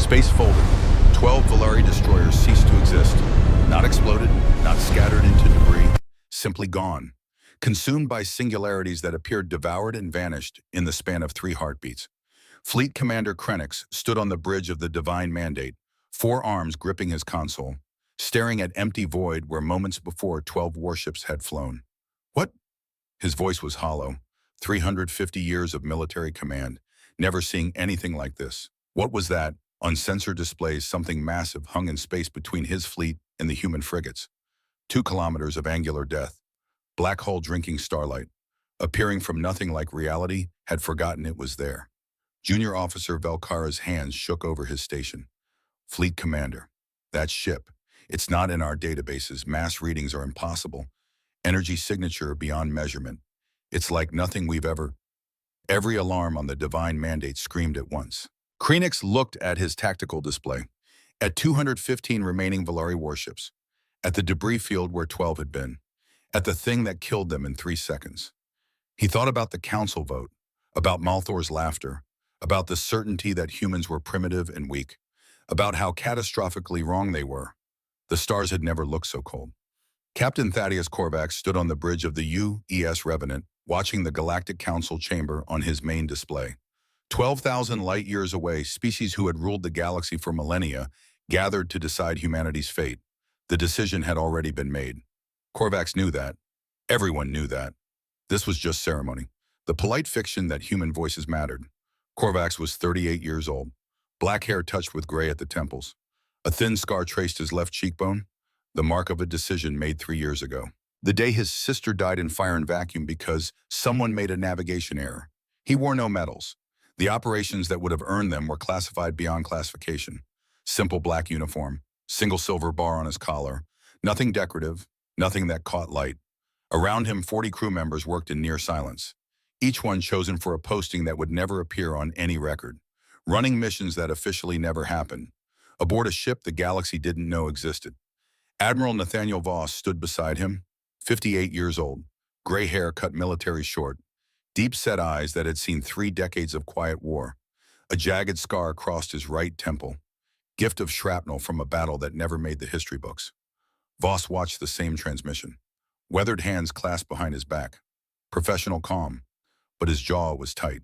Space folded. 12 Valari destroyers ceased to exist. Not exploded, not scattered into debris, simply gone. Consumed by singularities that appeared devoured and vanished in the span of 3 heartbeats. Fleet Commander Krenix stood on the bridge of the Divine Mandate, 4 arms gripping his console, staring at empty void where moments before 12 warships had flown. What? His voice was hollow. 350 years of military command, never seeing anything like this. What was that? On sensor displays, something massive hung in space between his fleet and the human frigates. 2 kilometers of angular death. Black hole drinking starlight. Appearing from nothing like reality, had forgotten it was there. Junior Officer Velkara's hands shook over his station. Fleet Commander. That ship. It's not in our databases. Mass readings are impossible. Energy signature beyond measurement. It's like nothing we've ever... Every alarm on the Divine Mandate screamed at once. Krenix looked at his tactical display, at 215 remaining Valari warships, at the debris field where 12 had been, at the thing that killed them in 3 seconds. He thought about the council vote, about Malthor's laughter, about the certainty that humans were primitive and weak, about how catastrophically wrong they were. The stars had never looked so cold. Captain Thaddeus Korvax stood on the bridge of the UES Revenant, watching the Galactic Council chamber on his main display. 12,000 light-years away, species who had ruled the galaxy for millennia gathered to decide humanity's fate. The decision had already been made. Korvax knew that. Everyone knew that. This was just ceremony. The polite fiction that human voices mattered. Korvax was 38 years old. Black hair touched with gray at the temples. A thin scar traced his left cheekbone, the mark of a decision made 3 years ago. The day his sister died in fire and vacuum because someone made a navigation error. He wore no medals. The operations that would have earned them were classified beyond classification. Simple black uniform, single silver bar on his collar, nothing decorative, nothing that caught light. Around him, 40 crew members worked in near silence, each one chosen for a posting that would never appear on any record, running missions that officially never happened, aboard a ship the galaxy didn't know existed. Admiral Nathaniel Voss stood beside him, 58 years old, gray hair cut military short, deep-set eyes that had seen 3 decades of quiet war. A jagged scar crossed his right temple, gift of shrapnel from a battle that never made the history books. Voss watched the same transmission, weathered hands clasped behind his back, professional calm, but his jaw was tight.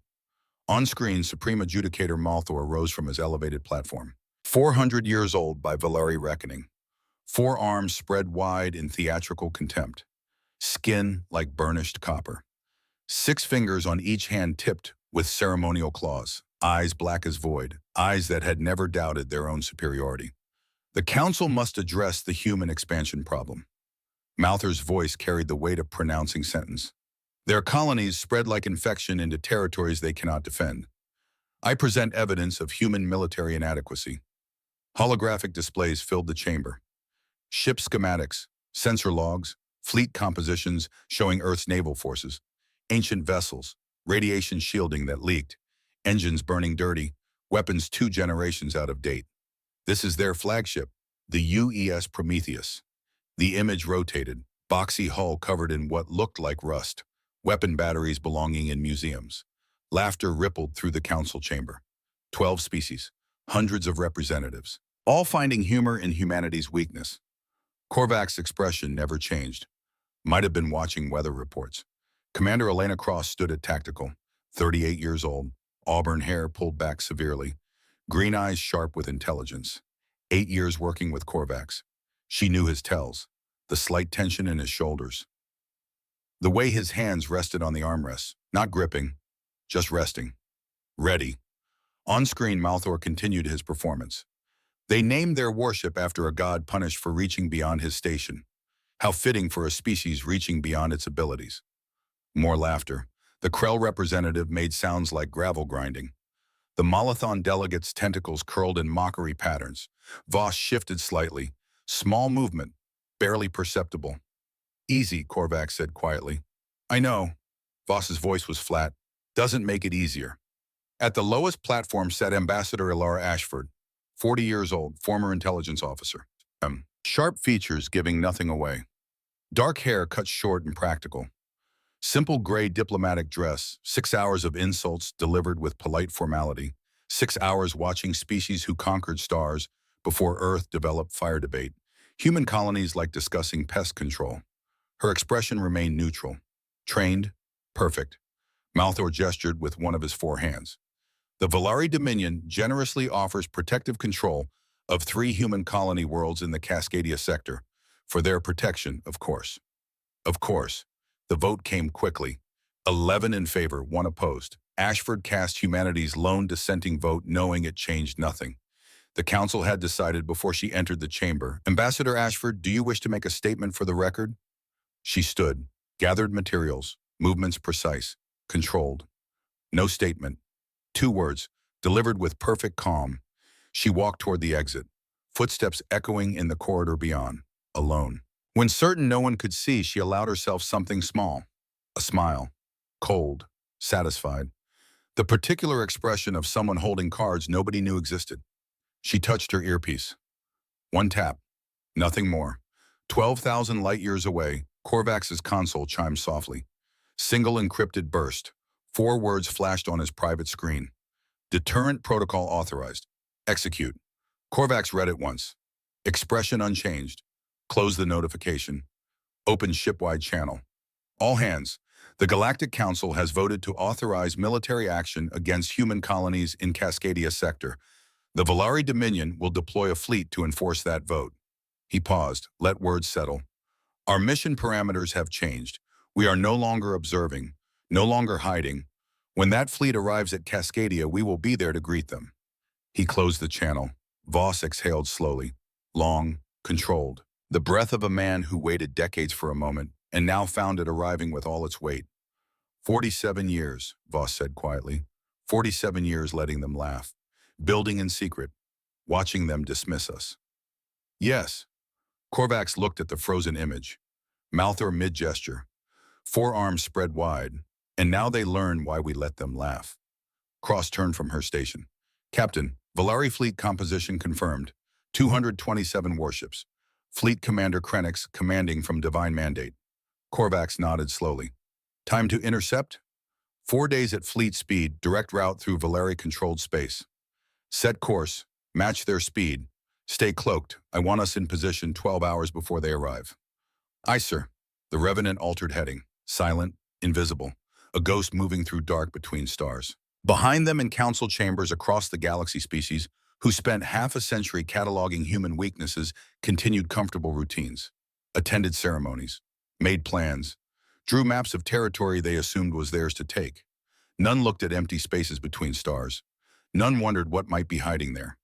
On screen, Supreme Adjudicator Malthor rose from his elevated platform. 400 years old by Valari reckoning. 4 arms spread wide in theatrical contempt. Skin like burnished copper. 6 fingers on each hand tipped with ceremonial claws. Eyes black as void. Eyes that had never doubted their own superiority. The Council must address the human expansion problem. Malthor's voice carried the weight of pronouncing sentence. Their colonies spread like infection into territories they cannot defend. I present evidence of human military inadequacy. Holographic displays filled the chamber. Ship schematics, sensor logs, fleet compositions showing Earth's naval forces, ancient vessels, radiation shielding that leaked, engines burning dirty, weapons 2 generations out of date. This is their flagship, the UES Prometheus. The image rotated, boxy hull covered in what looked like rust, weapon batteries belonging in museums. Laughter rippled through the council chamber. 12 species, hundreds of representatives, all finding humor in humanity's weakness. Korvax's expression never changed. Might have been watching weather reports. Commander Elena Cross stood at tactical, 38 years old, auburn hair pulled back severely, green eyes sharp with intelligence. 8 years working with Korvax. She knew his tells, the slight tension in his shoulders. The way his hands rested on the armrests, not gripping, just resting. Ready. On screen, Malthor continued his performance. They named their warship after a god punished for reaching beyond his station. How fitting for a species reaching beyond its abilities. More laughter. The Krell representative made sounds like gravel grinding. The Malathon delegate's tentacles curled in mockery patterns. Voss shifted slightly. Small movement, barely perceptible. Easy, Korvax said quietly. I know. Voss's voice was flat. Doesn't make it easier. At the lowest platform sat Ambassador Ilara Ashford, 40 years old, former intelligence officer. Sharp features giving nothing away. Dark hair cut short and practical. Simple gray diplomatic dress, 6 hours of insults delivered with polite formality. 6 hours watching species who conquered stars before Earth developed fire debate. Human colonies like discussing pest control. Her expression remained neutral. Trained, perfect. Malthor gestured with one of his four hands. The Valari Dominion generously offers protective control of 3 human colony worlds in the Cascadia sector, for their protection, of course. Of course, the vote came quickly. 11 in favor, 1 opposed. Ashford cast humanity's lone dissenting vote, knowing it changed nothing. The council had decided before she entered the chamber. Ambassador Ashford, do you wish to make a statement for the record? She stood, gathered materials, movements precise, controlled. No statement. 2 words, delivered with perfect calm. She walked toward the exit, footsteps echoing in the corridor beyond, alone. When certain no one could see, she allowed herself something small. A smile. Cold. Satisfied. The particular expression of someone holding cards nobody knew existed. She touched her earpiece. 1 tap. Nothing more. 12,000 light-years away, Korvax's console chimed softly. Single encrypted burst. 4 words flashed on his private screen. Deterrent protocol authorized. Execute. Korvax read it once. Expression unchanged. Close the notification. Open shipwide channel. All hands. The Galactic Council has voted to authorize military action against human colonies in Cascadia sector. The Valari Dominion will deploy a fleet to enforce that vote. He paused. Let words settle. Our mission parameters have changed. We are no longer observing, no longer hiding. When that fleet arrives at Cascadia, we will be there to greet them. He closed the channel. Voss exhaled slowly, long, controlled. The breath of a man who waited decades for a moment and now found it arriving with all its weight. 47 years, Voss said quietly. 47 years letting them laugh, building in secret, watching them dismiss us. Yes. Korvax looked at the frozen image. Malthor mid-gesture. 4 arms spread wide, and now they learn why we let them laugh. Cross turned from her station. Captain, Valari fleet composition confirmed. 227 warships. Fleet Commander Krenix commanding from Divine Mandate. Korvax nodded slowly. Time to intercept? 4 days at fleet speed, direct route through Valari-controlled space. Set course, match their speed. Stay cloaked. I want us in position 12 hours before they arrive. Aye, sir. The Revenant altered heading. Silent, invisible. A ghost moving through dark between stars. Behind them in council chambers across the galaxy, species who spent half a century cataloging human weaknesses continued comfortable routines. Attended ceremonies. Made plans. Drew maps of territory they assumed was theirs to take. None looked at empty spaces between stars. None wondered what might be hiding there.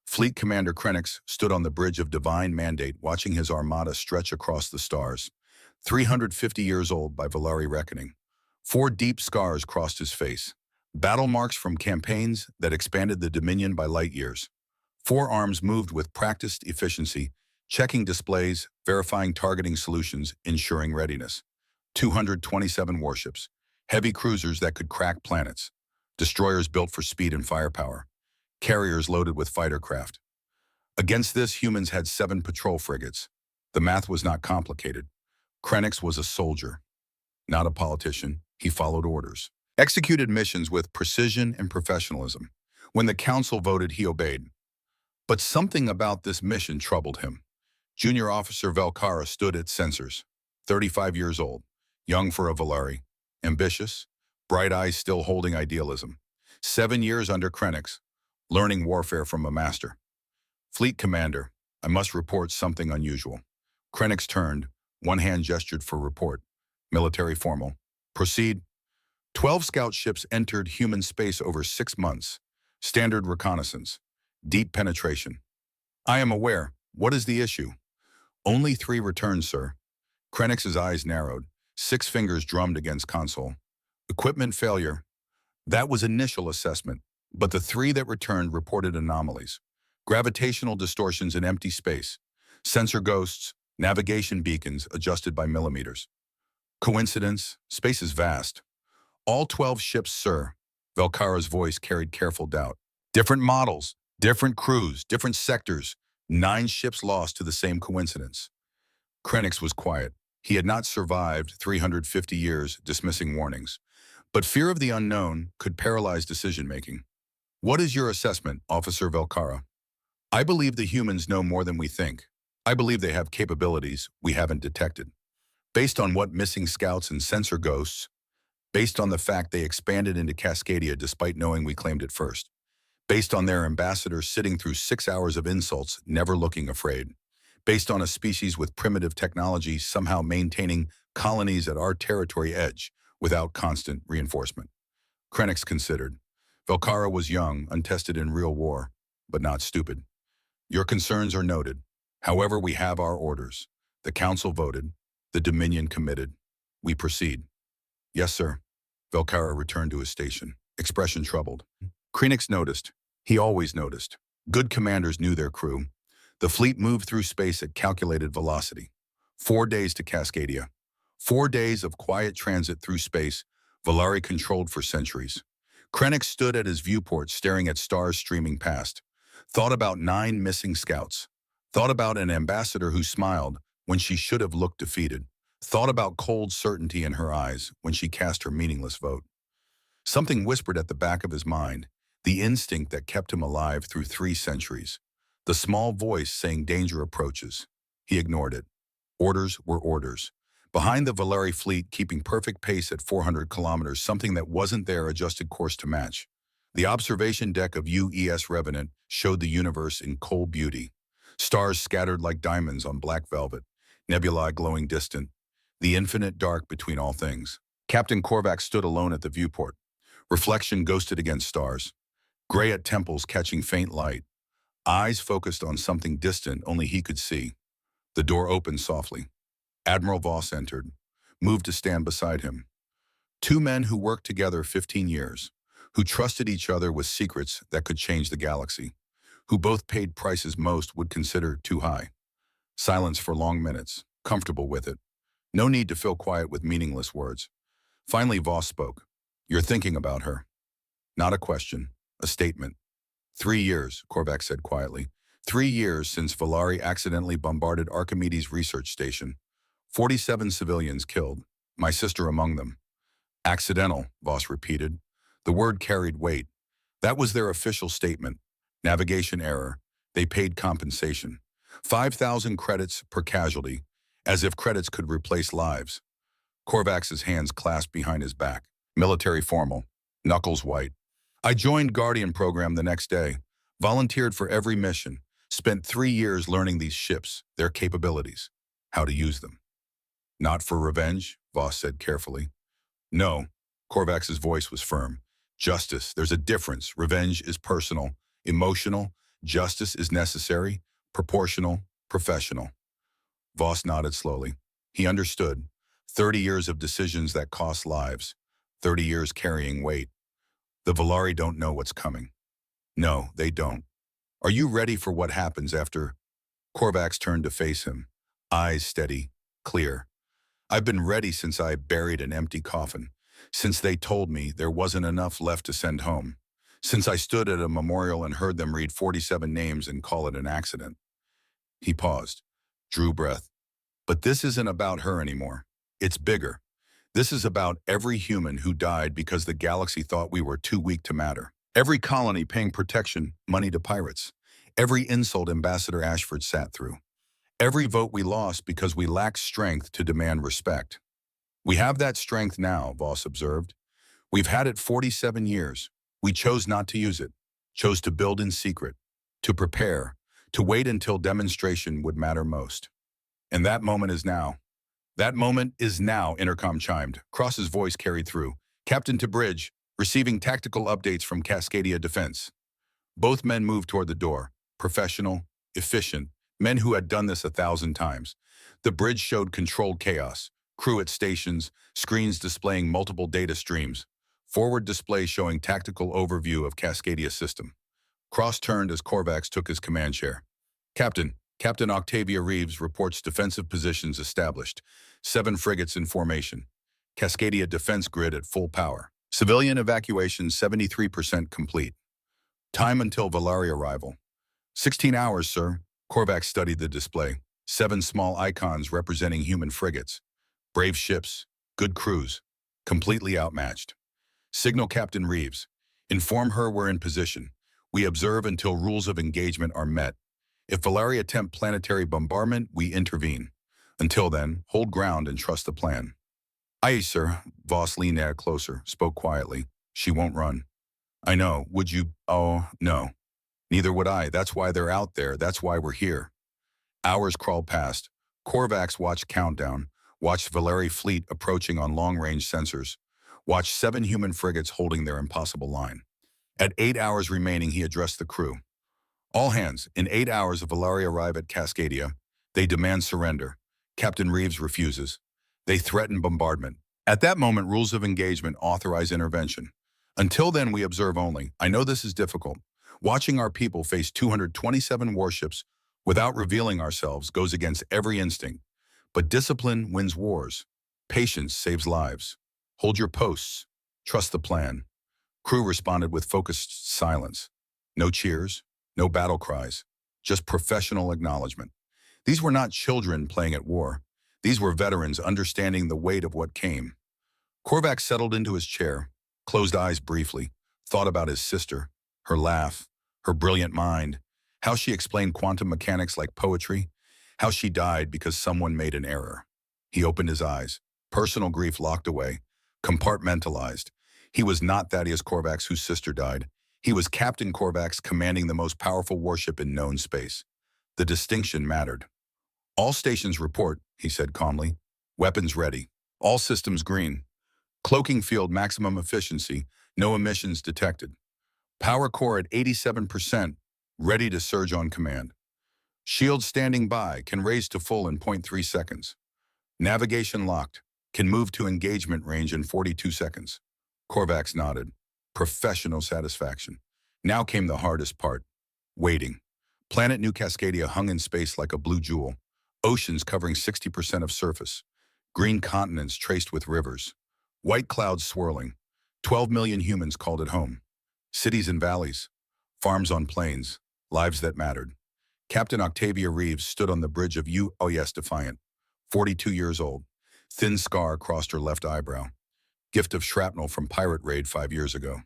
Fleet Commander Krenix stood on the bridge of Divine Mandate, watching his armada stretch across the stars. 350 years old by Valari reckoning. 4 deep scars crossed his face. Battle marks from campaigns that expanded the Dominion by light years. 4 arms moved with practiced efficiency, checking displays, verifying targeting solutions, ensuring readiness. 227 warships. Heavy cruisers that could crack planets. Destroyers built for speed and firepower. Carriers loaded with fighter craft. Against this, humans had 7 patrol frigates. The math was not complicated. Krenix was a soldier, not a politician. He followed orders. Executed missions with precision and professionalism. When the council voted, he obeyed. But something about this mission troubled him. Junior Officer Velkara stood at sensors. 35 years old, young for a Valari. Ambitious, bright eyes still holding idealism. 7 years under Krenix, learning warfare from a master. Fleet Commander, I must report something unusual. Krenix turned, one hand gestured for report. Military formal. Proceed. 12 scout ships entered human space over 6 months. Standard reconnaissance. Deep penetration. I am aware. What is the issue? Only 3 returned, sir. Krenix's eyes narrowed. 6 fingers drummed against console. Equipment failure. That was initial assessment, but the 3 that returned reported anomalies. Gravitational distortions in empty space. Sensor ghosts. Navigation beacons adjusted by millimeters. Coincidence? Space is vast. All 12 ships, sir. Velkara's voice carried careful doubt. Different models, different crews, different sectors. 9 ships lost to the same coincidence. Krenix was quiet. He had not survived 350 years dismissing warnings. But fear of the unknown could paralyze decision-making. What is your assessment, Officer Velcara? I believe the humans know more than we think. I believe they have capabilities we haven't detected. Based on what missing scouts and sensor ghosts, based on the fact they expanded into Cascadia despite knowing we claimed it first, based on their ambassador sitting through 6 hours of insults, never looking afraid, based on a species with primitive technology somehow maintaining colonies at our territory edge without constant reinforcement. Krennic considered. Velcara was young, untested in real war, but not stupid. Your concerns are noted. However, we have our orders. The Council voted. The Dominion committed. We proceed. Yes, sir. Velcara returned to his station, expression troubled. Krennic noticed. He always noticed. Good commanders knew their crew. The fleet moved through space at calculated velocity. 4 days to Cascadia. 4 days of quiet transit through space, Valari controlled for centuries. Krennic stood at his viewport staring at stars streaming past. Thought about 9 missing scouts. Thought about an ambassador who smiled when she should have looked defeated. Thought about cold certainty in her eyes when she cast her meaningless vote. Something whispered at the back of his mind, the instinct that kept him alive through 3 centuries. The small voice saying danger approaches. He ignored it. Orders were orders. Behind the Valeri fleet, keeping perfect pace at 400 kilometers, something that wasn't there adjusted course to match. The observation deck of UES Revenant showed the universe in cold beauty. Stars scattered like diamonds on black velvet, nebulae glowing distant, the infinite dark between all things. Captain Korvac stood alone at the viewport. Reflection ghosted against stars. Gray at temples catching faint light. Eyes focused on something distant only he could see. The door opened softly. Admiral Voss entered, moved to stand beside him. 2 men who worked together 15 years, who trusted each other with secrets that could change the galaxy, who both paid prices most would consider too high. Silence for long minutes, comfortable with it. No need to fill quiet with meaningless words. Finally, Voss spoke. You're thinking about her. Not a question, a statement. 3 years, Korvac said quietly. 3 years since Valari accidentally bombarded Archimedes' research station. 47 civilians killed, my sister among them. Accidental, Voss repeated. The word carried weight. That was their official statement. Navigation error. They paid compensation. 5,000 credits per casualty, as if credits could replace lives. Korvac's hands clasped behind his back. Military formal. Knuckles white. I joined Guardian program the next day. Volunteered for every mission. Spent 3 years learning these ships, their capabilities. How to use them. Not for revenge, Voss said carefully. No, Korvac's voice was firm. Justice, there's a difference. Revenge is personal, emotional. Justice is necessary, proportional, professional. Voss nodded slowly. He understood. 30 years of decisions that cost lives. 30 years carrying weight. The Valari don't know what's coming. No, they don't. Are you ready for what happens after? Korvac turned to face him. Eyes steady, clear. I've been ready since I buried an empty coffin. Since they told me there wasn't enough left to send home. Since I stood at a memorial and heard them read 47 names and call it an accident. He paused, drew breath. But this isn't about her anymore. It's bigger. This is about every human who died because the galaxy thought we were too weak to matter. Every colony paying protection, money to pirates. Every insult Ambassador Ashford sat through. Every vote we lost because we lacked strength to demand respect. We have that strength now, Voss observed. We've had it 47 years. We chose not to use it, chose to build in secret, to prepare, to wait until demonstration would matter most. And that moment is now. That moment is now, intercom chimed. Cross's voice carried through. Captain to bridge, receiving tactical updates from Cascadia Defense. Both men moved toward the door, professional, efficient, men who had done this 1,000 times. The bridge showed controlled chaos, crew at stations, screens displaying multiple data streams, forward display showing tactical overview of Cascadia system. Cross turned as Korvac took his command chair. Captain Octavia Reeves reports defensive positions established. 7 frigates in formation. Cascadia defense grid at full power. Civilian evacuation 73% complete. Time until Valari arrival. 16 hours, sir. Korvac studied the display. 7 small icons representing human frigates. Brave ships, good crews, completely outmatched. Signal Captain Reeves. Inform her we're in position. We observe until rules of engagement are met. If Valeri attempt planetary bombardment, we intervene. Until then, hold ground and trust the plan. Aye, sir. Voss leaned out closer, spoke quietly. She won't run. I know. Would you? Oh, no. Neither would I. That's why they're out there. That's why we're here. Hours crawled past. Korvax watched countdown, watched Valeri fleet approaching on long-range sensors, watched 7 human frigates holding their impossible line. At 8 hours remaining, he addressed the crew. All hands, in 8 hours Valeri arrive at Cascadia. They demand surrender. Captain Reeves refuses. They threaten bombardment. At that moment, rules of engagement authorize intervention. Until then, we observe only. I know this is difficult. Watching our people face 227 warships without revealing ourselves goes against every instinct. But discipline wins wars. Patience saves lives. Hold your posts. Trust the plan. Crew responded with focused silence. No cheers, no battle cries, just professional acknowledgement. These were not children playing at war. These were veterans understanding the weight of what came. Korvac settled into his chair, closed eyes briefly, thought about his sister, her laugh, her brilliant mind, how she explained quantum mechanics like poetry, how she died because someone made an error. He opened his eyes, personal grief locked away, compartmentalized. He was not Thaddeus Korvax whose sister died. He was Captain Korvax commanding the most powerful warship in known space. The distinction mattered. All stations report, he said calmly. Weapons ready. All systems green. Cloaking field maximum efficiency. No emissions detected. Power core at 87%, ready to surge on command. Shield standing by, can raise to full in 0.3 seconds. Navigation locked, can move to engagement range in 42 seconds. Korvax nodded. Professional satisfaction. Now came the hardest part. Waiting. Planet New Cascadia hung in space like a blue jewel. Oceans covering 60% of surface. Green continents traced with rivers. White clouds swirling. 12 million humans called it home. Cities and valleys. Farms on plains. Lives that mattered. Captain Octavia Reeves stood on the bridge of UOS defiant. 42 years old. Thin scar crossed her left eyebrow. Gift of shrapnel from pirate raid 5 years ago.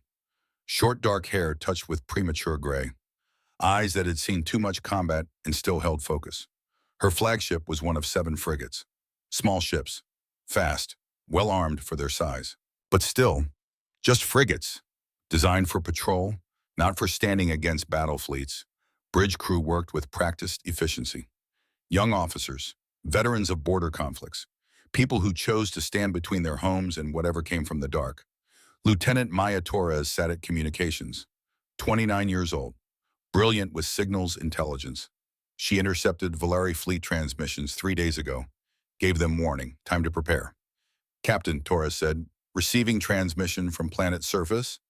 Short dark hair touched with premature gray. Eyes that had seen too much combat and still held focus. Her flagship was one of 7 frigates. Small ships. Fast. Well-armed for their size. But still, just frigates. Designed for patrol, not for standing against battle fleets. Bridge crew worked with practiced efficiency. Young officers, veterans of border conflicts, people who chose to stand between their homes and whatever came from the dark. Lieutenant Maya Torres sat at communications, 29 years old, brilliant with signals intelligence. She intercepted Valeri fleet transmissions 3 days ago, gave them warning, time to prepare. Captain, Torres said, receiving transmission from planet surface.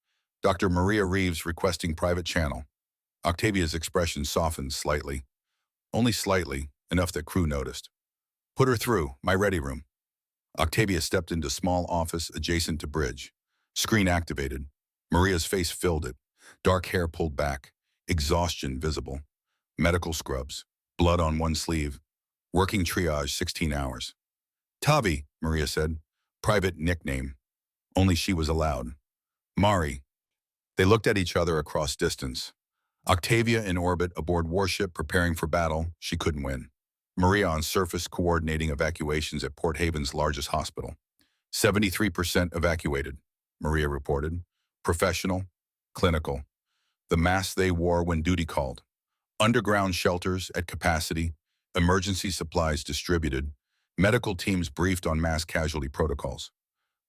Dr. Maria Reeves requesting private channel. Octavia's expression softened slightly. Only slightly, enough that crew noticed. Put her through, my ready room. Octavia stepped into small office adjacent to bridge. Screen activated. Maria's face filled it. Dark hair pulled back. Exhaustion visible. Medical scrubs. Blood on one sleeve. Working triage 16 hours. Tavi, Maria said. Private nickname. Only she was allowed. Mari. They looked at each other across distance. Octavia in orbit aboard Warship preparing for battle, she couldn't win. Maria on surface coordinating evacuations at Port Haven's largest hospital. 73% evacuated, Maria reported. Professional, clinical. The masks they wore when duty called. Underground shelters at capacity, emergency supplies distributed, medical teams briefed on mass casualty protocols.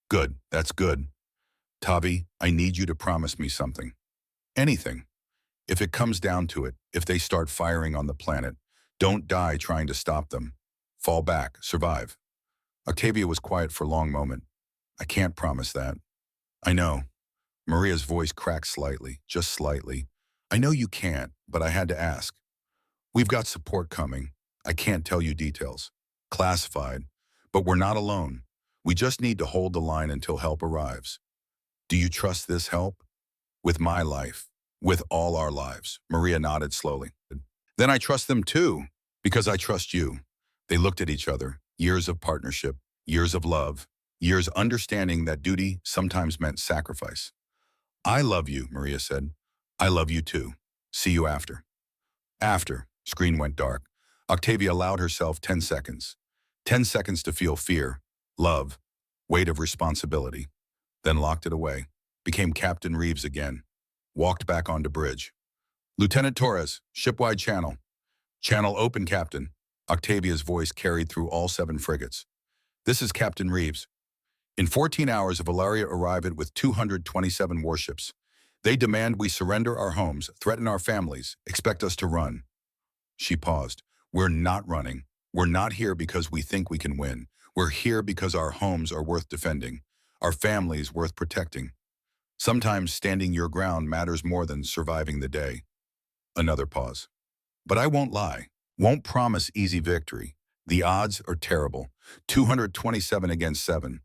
Good, that's good. Tavi, I need you to promise me something. Anything. If it comes down to it, if they start firing on the planet, don't die trying to stop them. Fall back, survive. Octavia was quiet for a long moment. I can't promise that. I know. Maria's voice cracked slightly, just slightly. I know you can't, but I had to ask. We've got support coming. I can't tell you details. Classified. But we're not alone. We just need to hold the line until help arrives. Do you trust this help? With my life. With all our lives. Maria nodded slowly. Then I trust them too, because I trust you. They looked at each other. Years of partnership, years of love, years understanding that duty sometimes meant sacrifice. I love you, Maria said. I love you too. See you after. After. Screen went dark. Octavia allowed herself 10 seconds. 10 seconds to feel fear, love, weight of responsibility. Then locked it away. Became Captain Reeves again. Walked back onto bridge. Lieutenant Torres, shipwide channel. Channel open, Captain. Octavia's voice carried through all 7 frigates. This is Captain Reeves. In 14 hours, Valeria arrived with 227 warships. They demand we surrender our homes, threaten our families, expect us to run. She paused. We're not running. We're not here because we think we can win. We're here because our homes are worth defending, our families worth protecting. Sometimes standing your ground matters more than surviving the day. Another pause. But I won't lie. Won't promise easy victory. The odds are terrible. 227 against 7.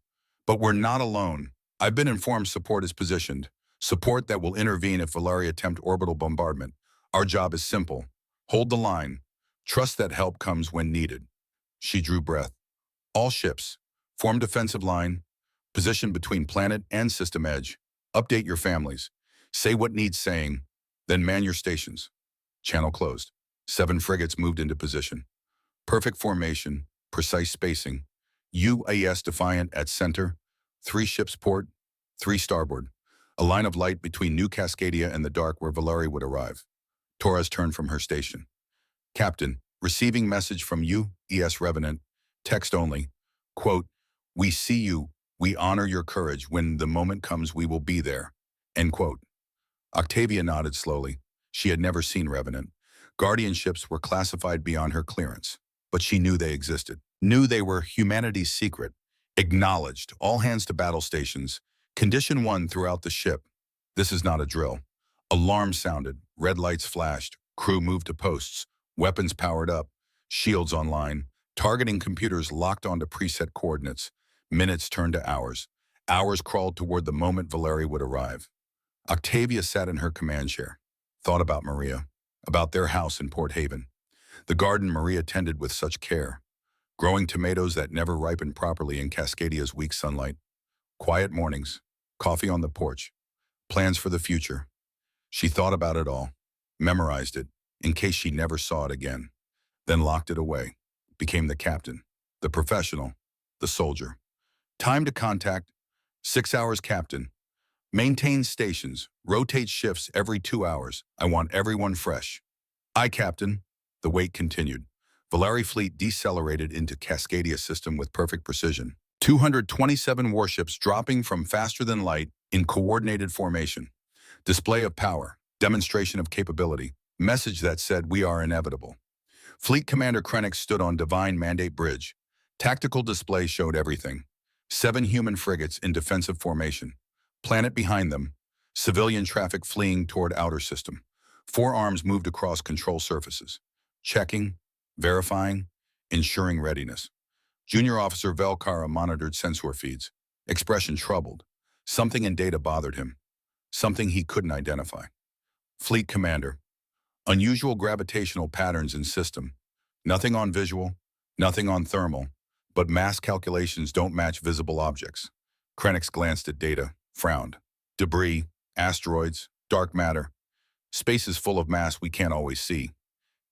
But we're not alone. I've been informed support is positioned. Support that will intervene if Valeria attempt orbital bombardment. Our job is simple. Hold the line. Trust that help comes when needed. She drew breath. All ships. Form defensive line. Position between planet and system edge. Update your families. Say what needs saying. Then man your stations. Channel closed. 7 frigates moved into position. Perfect formation. Precise spacing. UAS Defiant at center. 3 ships port. 3 starboard. A line of light between New Cascadia and the dark where Valeria would arrive. Torres turned from her station. Captain, receiving message from you, ES Revenant. Text only. Quote, we see you. We honor your courage. When the moment comes, we will be there. End quote. Octavia nodded slowly. She had never seen Revenant. Guardian ships were classified beyond her clearance, but she knew they existed. Knew they were humanity's secret. Acknowledged. All hands to battle stations. Condition 1 throughout the ship. This is not a drill. Alarm sounded. Red lights flashed. Crew moved to posts. Weapons powered up. Shields online. Targeting computers locked onto preset coordinates. Minutes turned to hours. Hours crawled toward the moment Valeria would arrive. Octavia sat in her command chair. Thought about Maria. About their house in Port Haven. The garden Maria tended with such care. Growing tomatoes that never ripened properly in Cascadia's weak sunlight. Quiet mornings. Coffee on the porch. Plans for the future. She thought about it all. Memorized it, in case she never saw it again. Then locked it away. Became the captain. The professional. The soldier. Time to contact. 6 hours, Captain. Maintain stations. Rotate shifts every 2 hours. I want everyone fresh. Aye, Captain. The wait continued. Valeria fleet decelerated into Cascadia system with perfect precision. 227 warships dropping from faster than light in coordinated formation. Display of power. Demonstration of capability. Message that said we are inevitable. Fleet Commander Krennic stood on Divine Mandate Bridge. Tactical display showed everything. 7 human frigates in defensive formation. Planet behind them. Civilian traffic fleeing toward outer system. 4 arms moved across control surfaces. Checking, verifying, ensuring readiness. Junior Officer Velcara monitored sensor feeds. Expression troubled. Something in data bothered him. Something he couldn't identify. Fleet Commander. Unusual gravitational patterns in system. Nothing on visual, nothing on thermal, but mass calculations don't match visible objects. Krennic glanced at data, frowned. Debris, asteroids, dark matter. Space is full of mass we can't always see.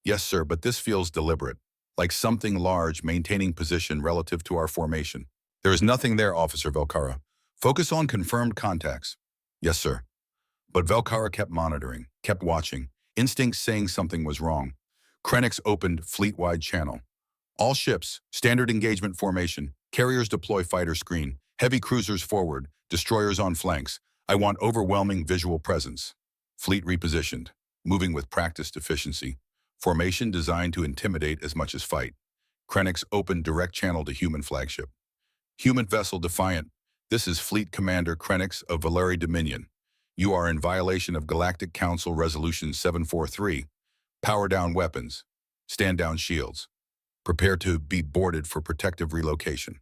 Yes, sir, but this feels deliberate, like something large maintaining position relative to our formation. There is nothing there, Officer Velcara. Focus on confirmed contacts. Yes, sir. But Velcara kept monitoring, kept watching, instincts saying something was wrong. Krennic's opened fleet-wide channel. All ships, standard engagement formation, carriers deploy fighter screen, heavy cruisers forward, destroyers on flanks. I want overwhelming visual presence. Fleet repositioned, moving with practiced efficiency. Formation designed to intimidate as much as fight. Krennic's opened direct channel to human flagship. Human vessel Defiant. This is Fleet Commander Krennic of Valeri Dominion. You are in violation of Galactic Council Resolution 743. Power down weapons. Stand down shields. Prepare to be boarded for protective relocation.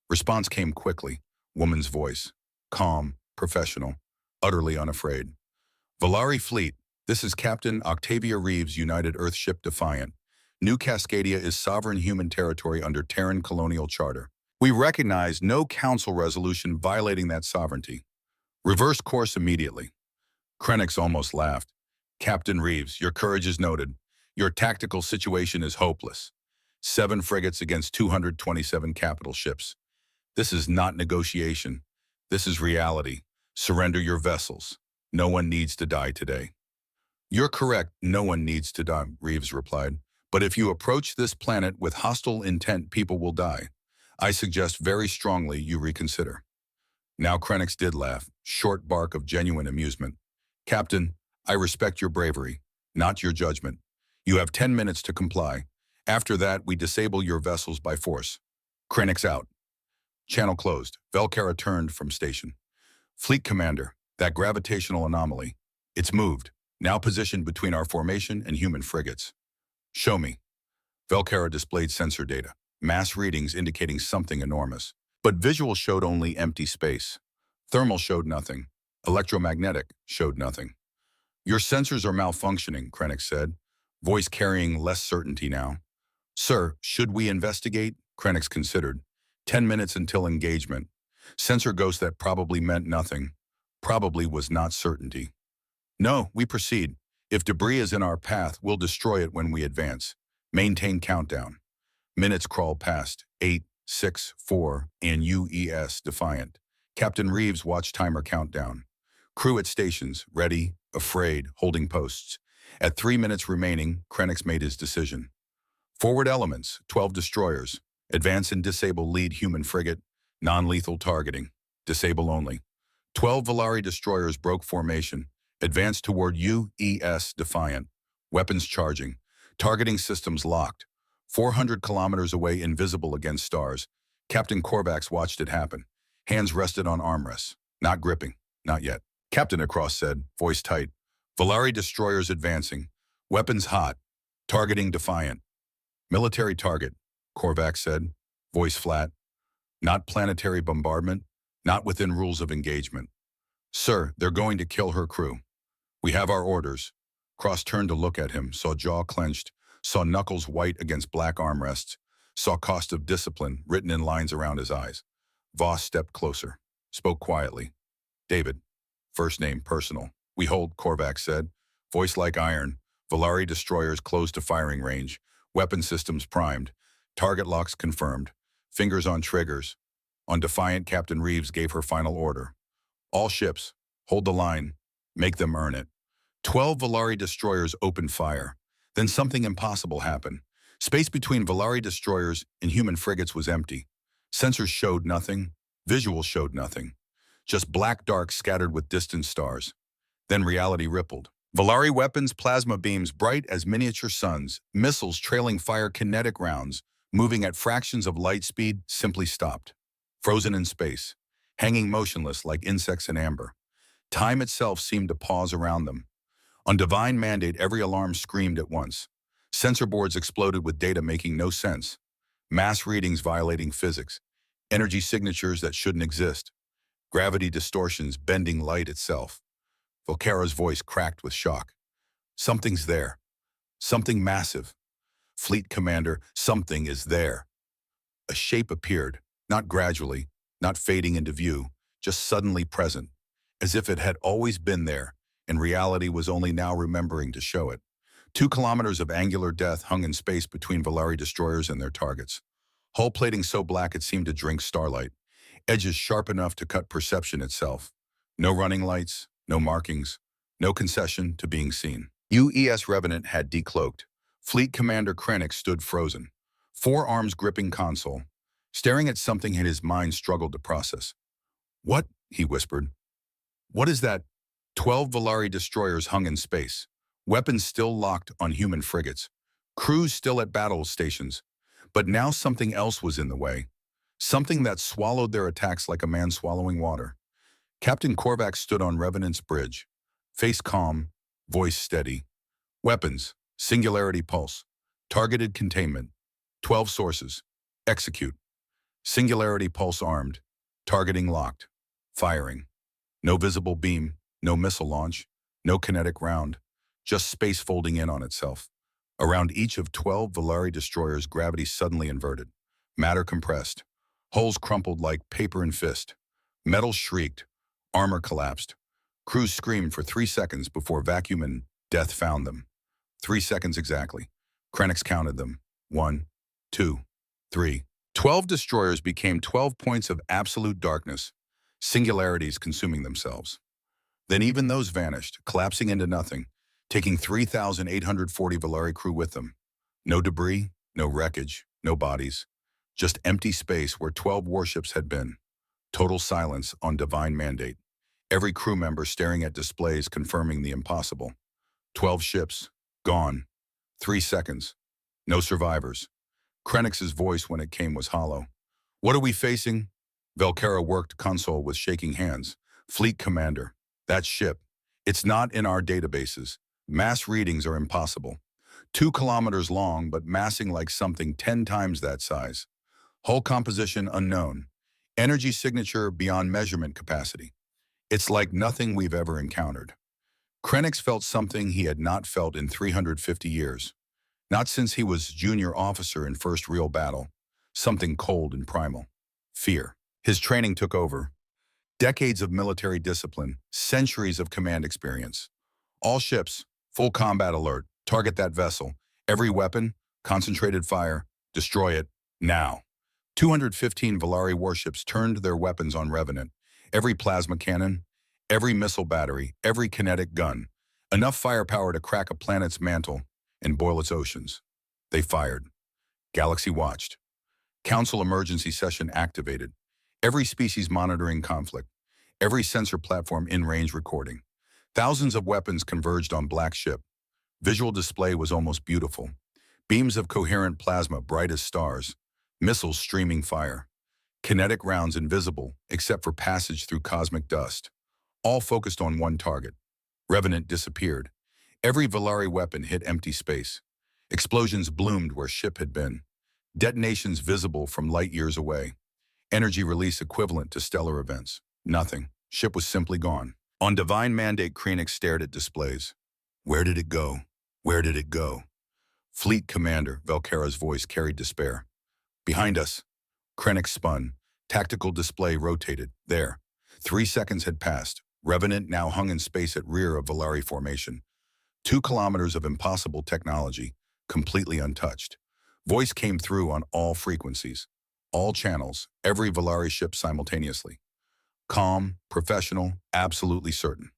Response came quickly. Woman's voice. Calm, professional, utterly unafraid. Valeri Fleet. This is Captain Octavia Reeves, United Earth Ship Defiant. New Cascadia is sovereign human territory under Terran Colonial Charter. We recognize no council resolution violating that sovereignty. Reverse course immediately. Krennic almost laughed. Captain Reeves, your courage is noted. Your tactical situation is hopeless. 7 frigates against 227 capital ships. This is not negotiation. This is reality. Surrender your vessels. No one needs to die today. You're correct, no one needs to die, Reeves replied. But if you approach this planet with hostile intent, people will die. I suggest very strongly you reconsider. Now Krennic did laugh, short bark of genuine amusement. Captain, I respect your bravery, not your judgment. You have 10 minutes to comply. After that, we disable your vessels by force. Krennic's out. Channel closed. Velcara turned from station. Fleet Commander, that gravitational anomaly. It's moved, now positioned between our formation and human frigates. Show me. Velcara displayed sensor data, mass readings indicating something enormous. But visual showed only empty space. Thermal showed nothing. Electromagnetic showed nothing. Your sensors are malfunctioning, Krennic said, voice carrying less certainty now. Sir, should we investigate? Krennic considered. 10 minutes until engagement. Sensor ghost that probably meant nothing. Probably was not certainty. No, we proceed. If debris is in our path, we'll destroy it when we advance. Maintain countdown. Minutes crawl past. 8, 6, 4, and UES defiant. Captain Reeves watched timer countdown. Crew at stations, ready, afraid, holding posts. At 3 minutes remaining, Krennic made his decision. Forward elements, 12 destroyers. Advance and disable lead human frigate. Non-lethal targeting. Disable only. 12 Volari destroyers broke formation. Advance toward UES defiant. Weapons charging. Targeting systems locked. 400 kilometers away, invisible against stars. Captain Korvax watched it happen. Hands rested on armrests. Not gripping. Not yet. Captain Across said, voice tight. Volari destroyers advancing. Weapons hot. Targeting defiant. Military target, Korvax said, voice flat. Not planetary bombardment. Not within rules of engagement. Sir, they're going to kill her crew. We have our orders. Cross turned to look at him, saw jaw clenched, saw knuckles white against black armrests, saw cost of discipline written in lines around his eyes. Voss stepped closer, spoke quietly. David, first name personal. We hold, Korvax said, voice like iron. Volari destroyers close to firing range. Weapon systems primed. Target locks confirmed. Fingers on triggers. On defiant, Captain Reeves gave her final order. All ships, hold the line. Make them earn it. 12 Volari destroyers opened fire. Then something impossible happened. Space between Volari destroyers and human frigates was empty. Sensors showed nothing. Visuals showed nothing. Just black dark scattered with distant stars. Then reality rippled. Volari weapons, plasma beams bright as miniature suns, missiles trailing fire, kinetic rounds, moving at fractions of light speed, simply stopped. Frozen in space, hanging motionless like insects in amber. Time itself seemed to pause around them. On divine mandate, every alarm screamed at once. Sensor boards exploded with data making no sense. Mass readings violating physics. Energy signatures that shouldn't exist. Gravity distortions bending light itself. Velcara's voice cracked with shock. Something's there. Something massive. Fleet Commander, something is there. A shape appeared, not gradually, not fading into view, just suddenly present, as if it had always been there, and reality was only now remembering to show it. 2 kilometers of angular death hung in space between Volari destroyers and their targets. Hull plating so black it seemed to drink starlight, edges sharp enough to cut perception itself. No running lights, no markings, no concession to being seen. UES Revenant had decloaked. Fleet Commander Krennic stood frozen, 4 arms gripping console, staring at something his mind struggled to process. What? He whispered. What is that? 12 Volari destroyers hung in space, weapons still locked on human frigates, crews still at battle stations. But now something else was in the way, something that swallowed their attacks like a man swallowing water. Captain Korvax stood on Revenant's bridge, face calm, voice steady. Weapons, singularity pulse, targeted containment, 12 sources, execute. Singularity pulse armed, targeting locked, firing. No visible beam, no missile launch, no kinetic round, just space folding in on itself. Around each of 12 Volari destroyers, gravity suddenly inverted, matter compressed, hulls crumpled like paper in fist, metal shrieked, armor collapsed. Crews screamed for 3 seconds before vacuum and death found them. 3 seconds exactly. Krennic counted them. 1, 2, 3. 12 destroyers became 12 points of absolute darkness, singularities consuming themselves. Then even those vanished, collapsing into nothing, taking 3,840 Valari crew with them. No debris, no wreckage, no bodies. Just empty space where 12 warships had been. Total silence on divine mandate. Every crew member staring at displays confirming the impossible. 12 ships, gone. 3 seconds. No survivors. Krennic's voice when it came was hollow. What are we facing? Velkera worked console with shaking hands. Fleet commander. That ship. It's not in our databases. Mass readings are impossible. 2 kilometers long, but massing like something 10 times that size. Hull composition unknown. Energy signature beyond measurement capacity. It's like nothing we've ever encountered. Krennic felt something he had not felt in 350 years. Not since he was junior officer in first real battle. Something cold and primal. Fear. His training took over. Decades of military discipline, centuries of command experience. All ships, full combat alert, target that vessel. Every weapon, concentrated fire, destroy it, now. 215 Valari warships turned their weapons on Revenant. Every plasma cannon, every missile battery, every kinetic gun. Enough firepower to crack a planet's mantle and boil its oceans. They fired. Galaxy watched. Council emergency session activated. Every species monitoring conflict. Every sensor platform in range recording. Thousands of weapons converged on Black Ship. Visual display was almost beautiful. Beams of coherent plasma bright as stars. Missiles streaming fire. Kinetic rounds invisible except for passage through cosmic dust. All focused on one target. Revenant disappeared. Every Valari weapon hit empty space. Explosions bloomed where ship had been. Detonations visible from light years away. Energy release equivalent to stellar events. Nothing. Ship was simply gone. On divine mandate, Krennic stared at displays. Where did it go? Where did it go? Fleet commander, Velkera's voice carried despair. Behind us. Krennic spun. Tactical display rotated. There. 3 seconds had passed. Revenant now hung in space at rear of Valari formation. 2 kilometers of impossible technology, completely untouched. Voice came through on all frequencies. All channels, every Valari ship simultaneously. Calm, professional, absolutely certain.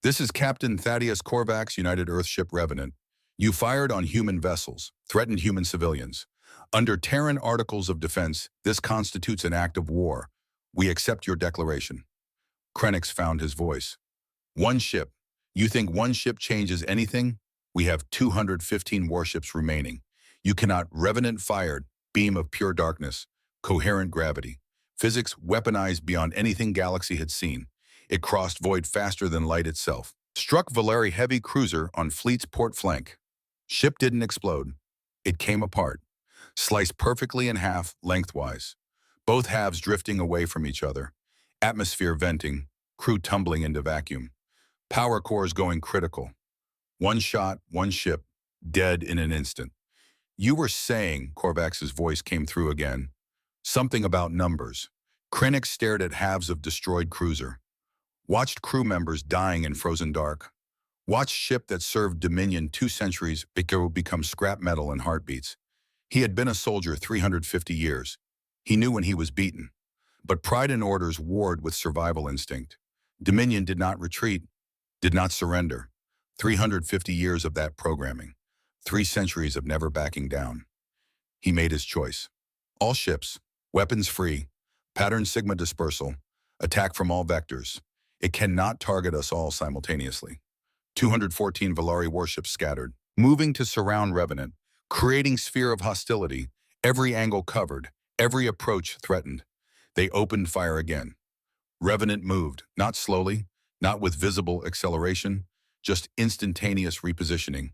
This is Captain Thaddeus Korvax, United Earthship Revenant. You fired on human vessels, threatened human civilians. Under Terran Articles of Defense, this constitutes an act of war. We accept your declaration. Krennic found his voice. One ship. You think one ship changes anything? We have 215 warships remaining. You cannot. Revenant fired, beam of pure darkness, coherent gravity. Physics weaponized beyond anything Galaxy had seen. It crossed void faster than light itself. Struck Valari heavy cruiser on fleet's port flank. Ship didn't explode. It came apart. Sliced perfectly in half, lengthwise. Both halves drifting away from each other. Atmosphere venting, crew tumbling into vacuum. Power cores going critical. One shot, one ship, dead in an instant. You were saying, Korvax's voice came through again. Something about numbers. Krennic stared at halves of destroyed cruiser. Watched crew members dying in frozen dark. Watched ship that served Dominion 2 centuries become scrap metal in heartbeats. He had been a soldier 350 years. He knew when he was beaten. But pride and orders warred with survival instinct. Dominion did not retreat, did not surrender. 350 years of that programming. 3 centuries of never backing down. He made his choice. All ships, weapons free, pattern sigma dispersal, attack from all vectors. It cannot target us all simultaneously. 214 Valari warships scattered, moving to surround Revenant, creating sphere of hostility, every angle covered, every approach threatened. They opened fire again. Revenant moved, not slowly, not with visible acceleration, just instantaneous repositioning.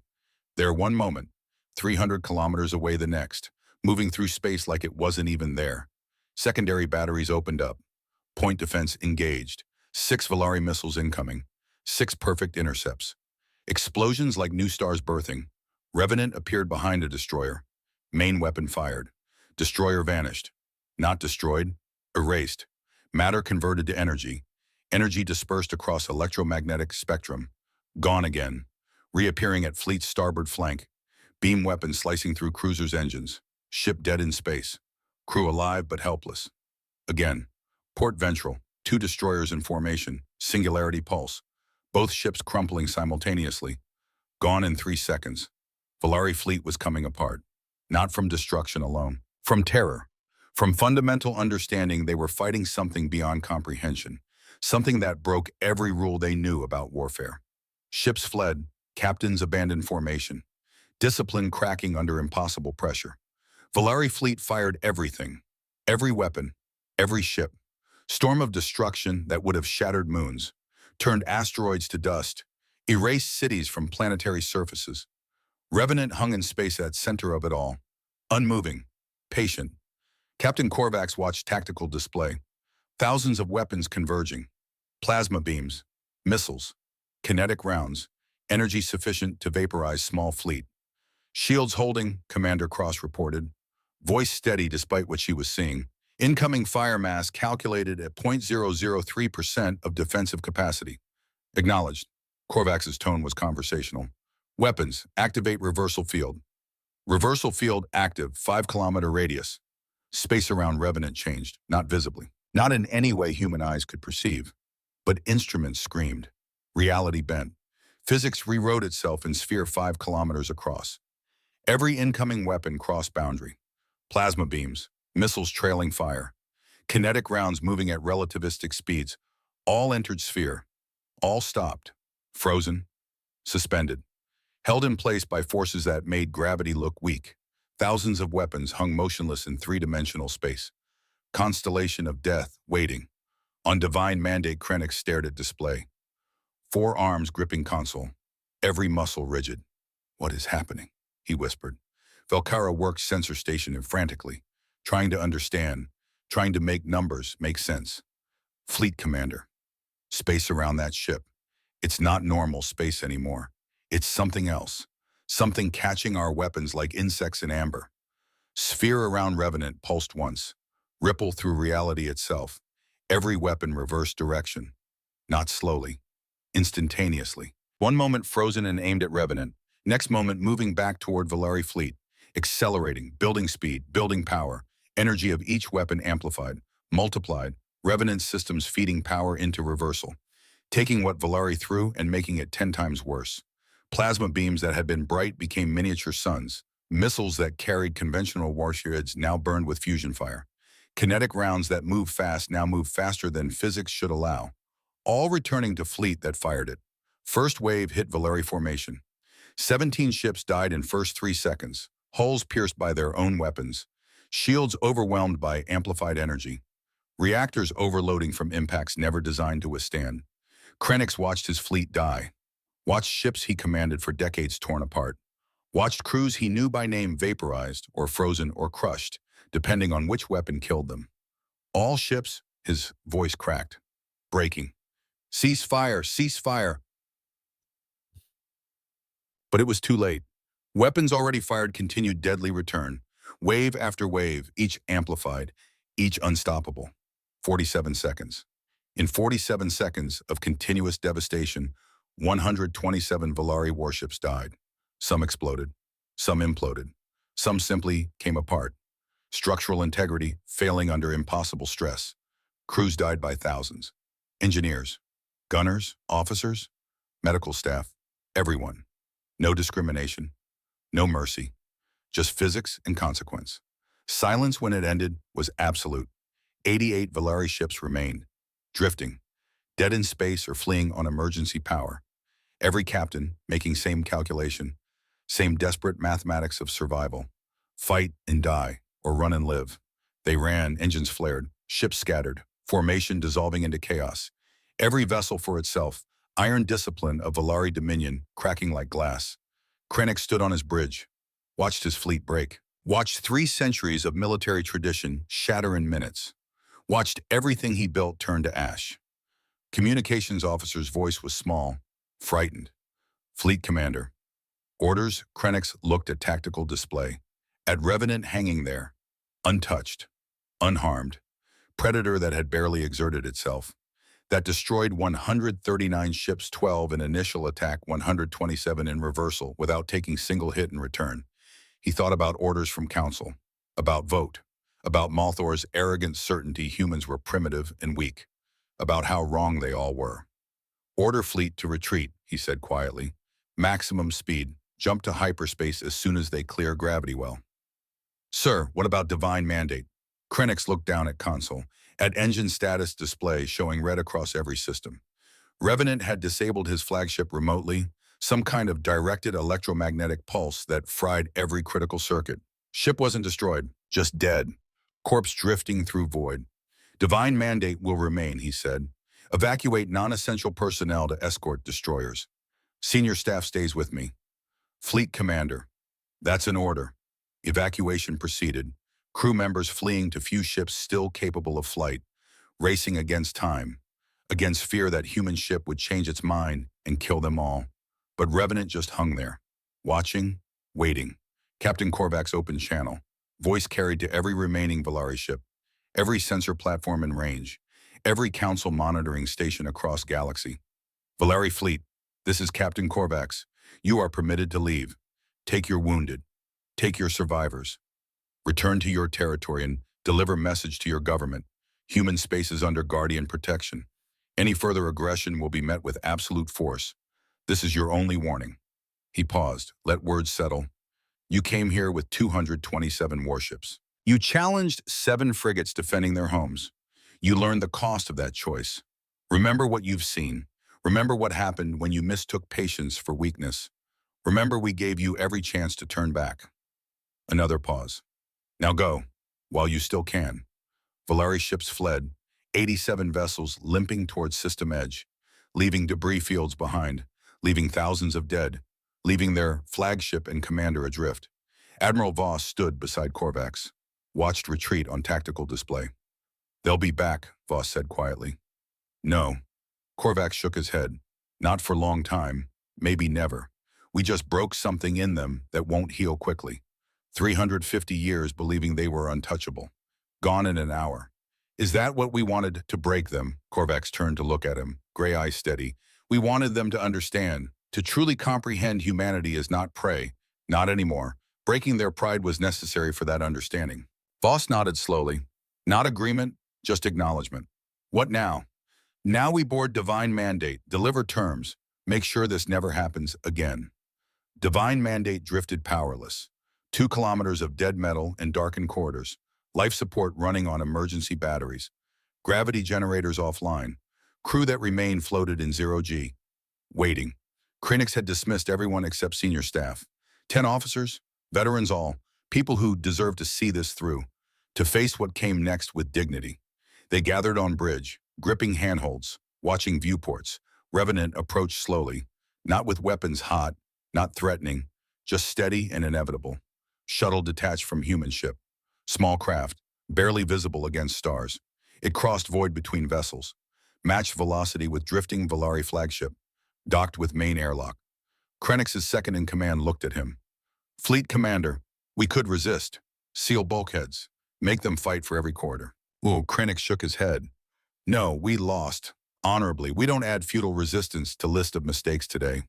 There one moment, 300 kilometers away the next, moving through space like it wasn't even there. Secondary batteries opened up. Point defense engaged. 6 Valari missiles incoming. 6 perfect intercepts. Explosions like new stars birthing. Revenant appeared behind a destroyer. Main weapon fired. Destroyer vanished. Not destroyed. Erased. Matter converted to energy. Energy dispersed across electromagnetic spectrum. Gone again. Reappearing at fleet's starboard flank. Beam weapons slicing through cruiser's engines. Ship dead in space. Crew alive but helpless. Again. Port ventral. 2 destroyers in formation. Singularity pulse. Both ships crumpling simultaneously. Gone in 3 seconds. Volari fleet was coming apart. Not from destruction alone. From terror. From fundamental understanding they were fighting something beyond comprehension. Something that broke every rule they knew about warfare. Ships fled. Captains abandoned formation. Discipline cracking under impossible pressure. Volari fleet fired everything. Every weapon. Every ship. Storm of destruction that would have shattered moons. Turned asteroids to dust. Erased cities from planetary surfaces. Revenant hung in space at center of it all. Unmoving. Patient. Captain Korvax watched tactical display. Thousands of weapons converging. Plasma beams. Missiles. Kinetic rounds. Energy sufficient to vaporize small fleet. Shields holding, Commander Cross reported. Voice steady despite what she was seeing. Incoming fire mass calculated at 0.003% of defensive capacity. Acknowledged. Korvax's tone was conversational. Weapons, activate reversal field. Reversal field active, 5-kilometer radius. Space around Revenant changed, not visibly. Not in any way human eyes could perceive. But instruments screamed. Reality bent. Physics rewrote itself in sphere 5 kilometers across. Every incoming weapon crossed boundary. Plasma beams, missiles trailing fire, kinetic rounds moving at relativistic speeds, all entered sphere. All stopped, frozen, suspended, held in place by forces that made gravity look weak. Thousands of weapons hung motionless in 3-dimensional space. Constellation of death, waiting. On divine mandate, Krennic stared at display. 4 arms gripping console, every muscle rigid. What is happening? He whispered. Velkara worked sensor station frantically, trying to understand, trying to make numbers make sense. Fleet commander. Space around that ship. It's not normal space anymore. It's something else. Something catching our weapons like insects in amber. Sphere around Revenant pulsed once. Ripple through reality itself. Every weapon reversed direction. Not slowly. Instantaneously. One moment frozen and aimed at Revenant. Next moment moving back toward Volari fleet. Accelerating, building speed, building power. Energy of each weapon amplified, multiplied. Revenant systems feeding power into reversal. Taking what Volari threw and making it 10 times worse. Plasma beams that had been bright became miniature suns. Missiles that carried conventional warships now burned with fusion fire. Kinetic rounds that moved fast now moved faster than physics should allow. All returning to fleet that fired it. First wave hit Volari formation. 17 ships died in first 3 seconds. Hulls pierced by their own weapons. Shields overwhelmed by amplified energy. Reactors overloading from impacts never designed to withstand. Krennic watched his fleet die. Watched ships he commanded for decades torn apart. Watched crews he knew by name vaporized or frozen or crushed, depending on which weapon killed them. All ships, his voice cracked. Breaking. Cease fire, cease fire. But it was too late. Weapons already fired continued deadly return. Wave after wave, each amplified, each unstoppable. 47 seconds. In 47 seconds of continuous devastation, 127 Volari warships died. Some exploded, some imploded, some simply came apart. Structural integrity failing under impossible stress. Crews died by thousands. Engineers, gunners, officers, medical staff, everyone. No discrimination, no mercy, just physics and consequence. Silence when it ended was absolute. 88 Volari ships remained, drifting, dead in space or fleeing on emergency power. Every captain making same calculation, same desperate mathematics of survival. Fight and die, or run and live. They ran, engines flared, ships scattered, formation dissolving into chaos. Every vessel for itself, iron discipline of Volari dominion cracking like glass. Krennic stood on his bridge, watched his fleet break, watched 3 centuries of military tradition shatter in minutes, watched everything he built turn to ash. Communications officer's voice was small, frightened. Fleet commander. Orders, Krennic looked at tactical display. At Revenant hanging there, untouched, unharmed. Predator that had barely exerted itself. that destroyed 139 ships, 12 in initial attack, 127 in reversal, without taking single hit in return. He thought about orders from council, about vote, about Malthor's arrogant certainty humans were primitive and weak, about how wrong they all were. Order fleet to retreat, he said quietly. Maximum speed, jump to hyperspace as soon as they clear gravity well. Sir, what about divine mandate? Krennic looked down at console, at engine status display showing red across every system. Revenant had disabled his flagship remotely, some kind of directed electromagnetic pulse that fried every critical circuit. Ship wasn't destroyed, just dead. Corpse drifting through void. Divine mandate will remain, he said. Evacuate non-essential personnel to escort destroyers. Senior staff stays with me. Fleet commander. That's an order. Evacuation proceeded. Crew members fleeing to few ships still capable of flight, racing against time, against fear that human ship would change its mind and kill them all. But Revenant just hung there, watching, waiting. Captain Korvax's open channel, voice carried to every remaining Valari ship, every sensor platform in range, every council monitoring station across galaxy. Valari fleet, this is Captain Korvax. You are permitted to leave. Take your wounded. Take your survivors. Return to your territory and deliver message to your government. Human space is under Guardian protection. Any further aggression will be met with absolute force. This is your only warning. He paused, let words settle. You came here with 227 warships. You challenged 7 frigates defending their homes. You learned the cost of that choice. Remember what you've seen. Remember what happened when you mistook patience for weakness. Remember we gave you every chance to turn back. Another pause. Now go, while you still can. Valari ships fled, 87 vessels limping towards system edge, leaving debris fields behind, leaving thousands of dead, leaving their flagship and commander adrift. Admiral Voss stood beside Korvax, watched retreat on tactical display. They'll be back, Voss said quietly. No. Korvax shook his head. Not for a long time, maybe never. We just broke something in them that won't heal quickly. 350 years believing they were untouchable. Gone in an hour. Is that what we wanted to break them? Korvax turned to look at him, gray eyes steady. We wanted them to understand. To truly comprehend humanity is not prey. Not anymore. Breaking their pride was necessary for that understanding. Voss nodded slowly. Not agreement, just acknowledgement. What now? Now we board divine mandate, deliver terms, make sure this never happens again. Divine mandate drifted powerless. 2 kilometers of dead metal and darkened corridors. Life support running on emergency batteries. Gravity generators offline. Crew that remained floated in 0G. Waiting. Krennic had dismissed everyone except senior staff. 10 officers, veterans all, people who deserved to see this through, to face what came next with dignity. They gathered on bridge, gripping handholds, watching viewports. Revenant approached slowly, not with weapons hot, not threatening, just steady and inevitable. Shuttle detached from human ship. Small craft, barely visible against stars. It crossed void between vessels. Matched velocity with drifting Valari flagship. Docked with main airlock. Krennic's second-in-command looked at him. Fleet commander, we could resist. Seal bulkheads. Make them fight for every corridor. Ooh, Krennic shook his head. No, we lost. Honorably, we don't add feudal resistance to list of mistakes today.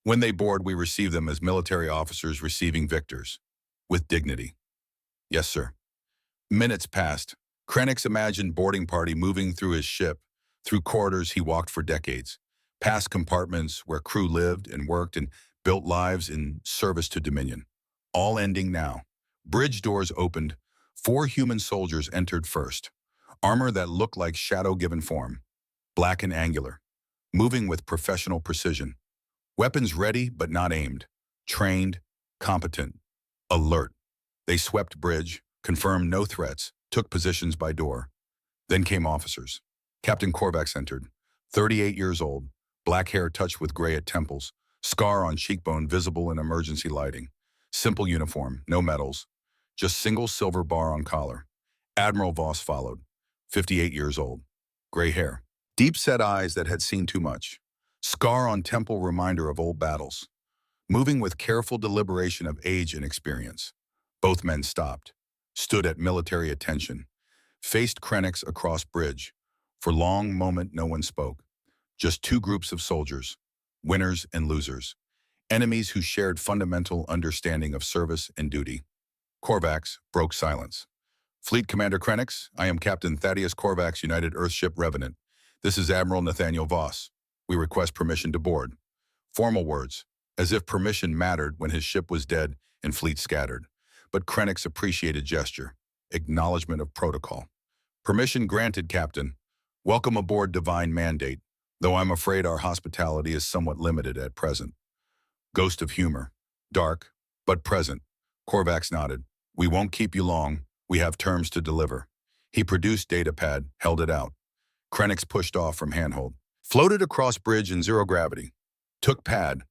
When they board, we receive them as military officers receiving victors. With dignity. Yes, sir. Minutes passed. Krennic's imagined boarding party moving through his ship, through corridors he walked for decades, past compartments where crew lived and worked and built lives in service to Dominion. All ending now. Bridge doors opened. 4 human soldiers entered first. Armor that looked like shadow given form. Black and angular. Moving with professional precision. Weapons ready but not aimed. Trained, competent, alert. They swept bridge, confirmed no threats, took positions by door. Then came officers. Captain Korvax entered. 38 years old, black hair touched with gray at temples, scar on cheekbone visible in emergency lighting. Simple uniform, no medals, just single silver bar on collar. Admiral Voss followed. 58 years old, gray hair, deep-set eyes that had seen too much. Scar on temple reminder of old battles. Moving with careful deliberation of age and experience. Both men stopped, stood at military attention, faced Krennic's across bridge. For long moment, no one spoke. Just two groups of soldiers, winners and losers, enemies who shared fundamental understanding of service and duty. Korvax broke silence. Fleet Commander Krenix, I am Captain Thaddeus Korvax, United Earthship Revenant. This is Admiral Nathaniel Voss. We request permission to board. Formal words, as if permission mattered when his ship was dead and fleet scattered. But Krenix appreciated gesture, acknowledgement of protocol. Permission granted, Captain. Welcome aboard Divine Mandate, though I'm afraid our hospitality is somewhat limited at present. Ghost of humor, dark, but present. Korvax nodded. We won't keep you long. We have terms to deliver. He produced datapad, held it out. Krenix pushed off from handhold. Floated across bridge in zero gravity. Took pad.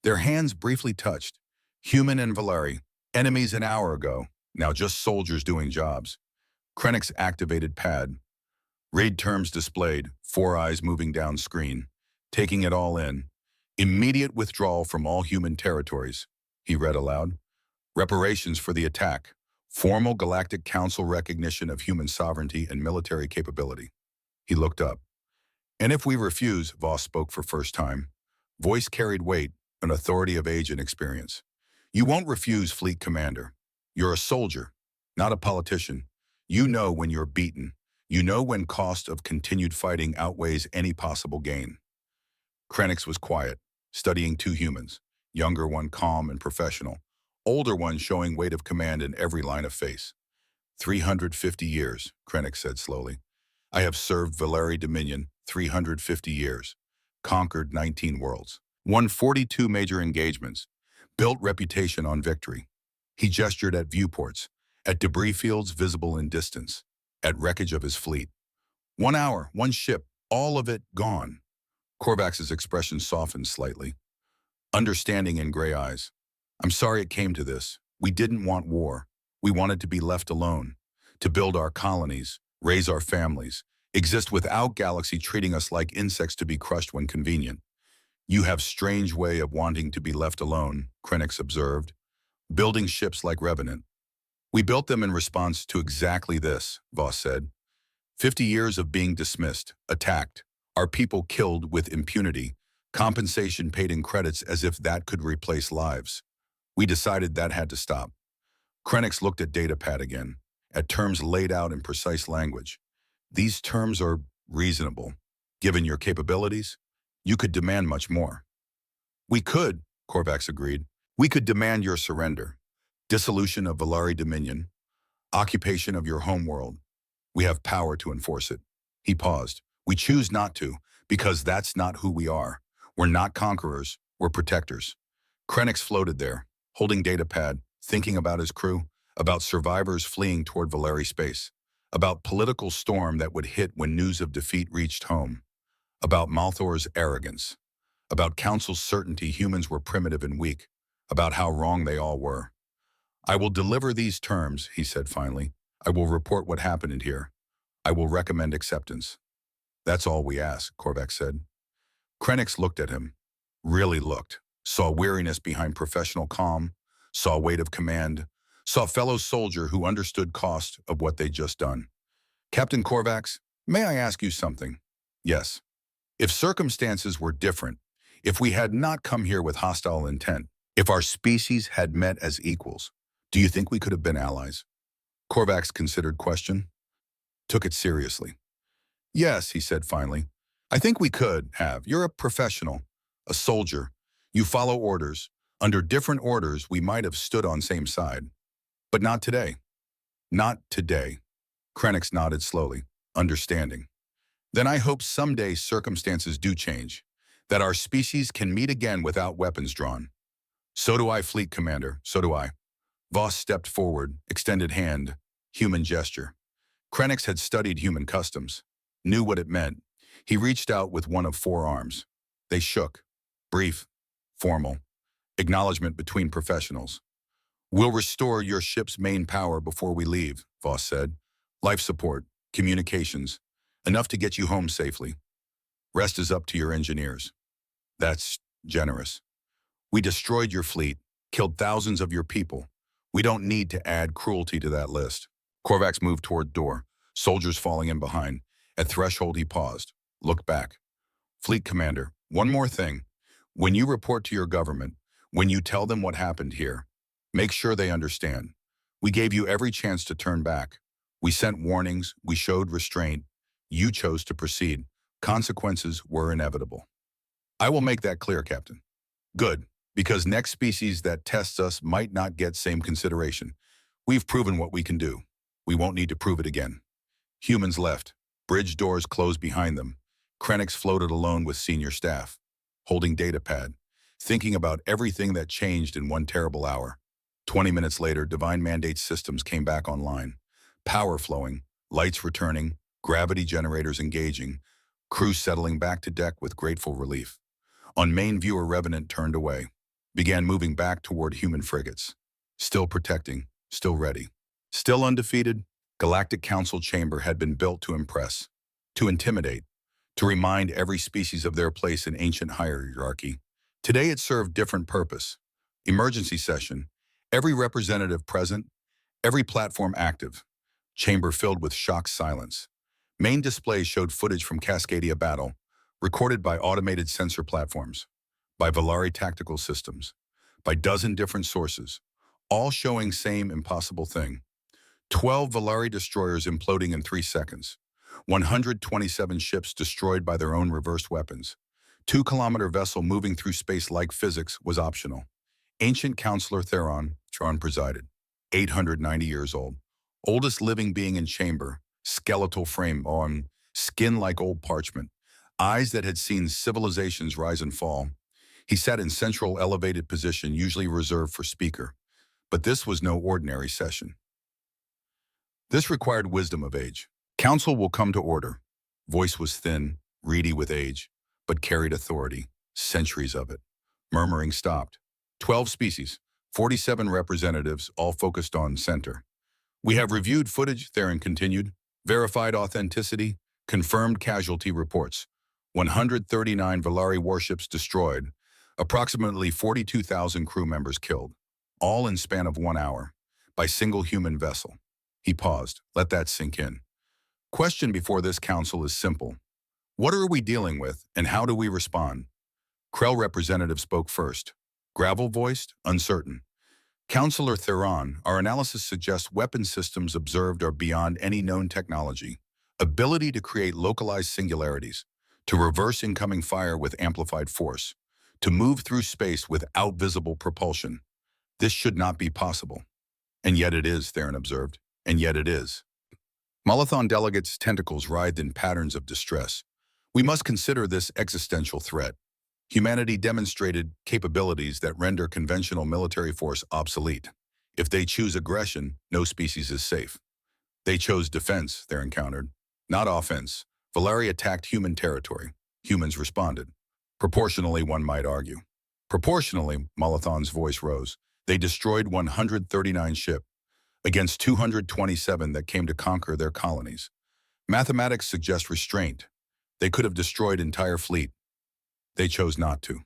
Their hands briefly touched. Human and Valeri, enemies an hour ago, now just soldiers doing jobs. Krenix activated pad. Raid terms displayed, 4 eyes moving down screen. Taking it all in. Immediate withdrawal from all human territories, he read aloud. Reparations for the attack. Formal Galactic Council recognition of human sovereignty and military capability. He looked up. And if we refuse, Voss spoke for first time. Voice carried weight, an authority of age and experience. You won't refuse, Fleet Commander. You're a soldier, not a politician. You know when you're beaten. You know when cost of continued fighting outweighs any possible gain. Krenix was quiet, studying two humans, younger one calm and professional, older one showing weight of command in every line of face. 350 years, Krenix said slowly. I have served Valeri Dominion 350 years, conquered 19 worlds, won 42 major engagements, built reputation on victory. He gestured at viewports, at debris fields visible in distance, at wreckage of his fleet. 1 hour, one ship, all of it gone. Korvax's expression softened slightly. Understanding in gray eyes. I'm sorry it came to this. We didn't want war. We wanted to be left alone, to build our colonies, raise our families, exist without galaxy treating us like insects to be crushed when convenient. You have strange way of wanting to be left alone, Krenix observed. Building ships like Revenant. We built them in response to exactly this, Voss said. 50 years of being dismissed, attacked, our people killed with impunity, compensation paid in credits as if that could replace lives. We decided that had to stop. Krenix looked at datapad again, at terms laid out in precise language. These terms are reasonable. Given your capabilities, you could demand much more. We could, Korvax agreed. We could demand your surrender. Dissolution of Valeri Dominion. Occupation of your homeworld. We have power to enforce it. He paused. We choose not to, because that's not who we are. We're not conquerors, we're protectors. Krenix floated there, holding datapad, thinking about his crew, about survivors fleeing toward Valeri space, about political storm that would hit when news of defeat reached home, about Malthor's arrogance, about Council's certainty humans were primitive and weak, about how wrong they all were. I will deliver these terms, he said finally. I will report what happened here. I will recommend acceptance. That's all we ask, Korvax said. Krenix looked at him, really looked, saw weariness behind professional calm, saw weight of command, saw fellow soldier who understood cost of what they'd just done. Captain Korvax, may I ask you something? Yes. If circumstances were different, if we had not come here with hostile intent, if our species had met as equals, do you think we could have been allies? Korvax considered question, took it seriously. Yes, he said finally. I think we could have. You're a professional, a soldier. You follow orders. Under different orders, we might have stood on same side. But not today. Not today. Krenix nodded slowly, understanding. Then I hope someday circumstances do change, that our species can meet again without weapons drawn. So do I, Fleet Commander, so do I. Voss stepped forward, extended hand, human gesture. Krenix had studied human customs, knew what it meant. He reached out with one of 4 arms. They shook, brief, formal, acknowledgement between professionals. We'll restore your ship's main power before we leave, Voss said. Life support, communications, enough to get you home safely. Rest is up to your engineers. That's generous. We destroyed your fleet, killed thousands of your people. We don't need to add cruelty to that list. Korvax moved toward door, soldiers falling in behind. At threshold, he paused, looked back. Fleet Commander, one more thing. When you report to your government, when you tell them what happened here, make sure they understand. We gave you every chance to turn back. We sent warnings, we showed restraint. You chose to proceed. Consequences were inevitable. I will make that clear, Captain. Good, because next species that tests us might not get same consideration. We've proven what we can do. We won't need to prove it again. Humans left. Bridge doors closed behind them. Krennics floated alone with senior staff, holding datapad, thinking about everything that changed in one terrible hour. 20 minutes later, Divine Mandate systems came back online. Power flowing, lights returning, gravity generators engaging, crew settling back to deck with grateful relief. On main viewer, Revenant turned away, began moving back toward human frigates. Still protecting, still ready. Still undefeated, Galactic Council chamber had been built to impress, to intimidate, to remind every species of their place in ancient hierarchy. Today it served different purpose. Emergency session, every representative present, every platform active. Chamber filled with shocked silence. Main display showed footage from Cascadia battle, recorded by automated sensor platforms, by Valari tactical systems, by dozen different sources, all showing same impossible thing. 12 Valari destroyers imploding in 3 seconds. 127 ships destroyed by their own reversed weapons. 2-kilometer vessel moving through space like physics was optional. Ancient Counselor Theron presided. 890 years old. Oldest living being in chamber. Skeletal frame on skin like old parchment. Eyes that had seen civilizations rise and fall. He sat in central elevated position usually reserved for speaker. But this was no ordinary session. This required wisdom of age. Council will come to order. Voice was thin, reedy with age, but carried authority, centuries of it. Murmuring stopped. 12 species, 47 representatives, all focused on center. We have reviewed footage, Theron continued, verified authenticity, confirmed casualty reports. 139 Valari warships destroyed, approximately 42,000 crew members killed, all in span of 1 hour, by single human vessel. He paused. Let that sink in. Question before this council is simple. What are we dealing with, and how do we respond? Krell representative spoke first. Gravel-voiced, uncertain. Counselor Theron, our analysis suggests weapon systems observed are beyond any known technology. Ability to create localized singularities, to reverse incoming fire with amplified force, to move through space without visible propulsion. This should not be possible. And yet it is, Theron observed. And yet it is. Molothon delegates' tentacles writhed in patterns of distress. We must consider this existential threat. Humanity demonstrated capabilities that render conventional military force obsolete. If they choose aggression, no species is safe. They chose defense, they encountered, not offense. Valari attacked human territory. Humans responded. Proportionally, one might argue. Proportionally, Molothon's voice rose. They destroyed 139 ships against 227 that came to conquer their colonies. Mathematics suggest restraint. They could have destroyed entire fleet. They chose not to.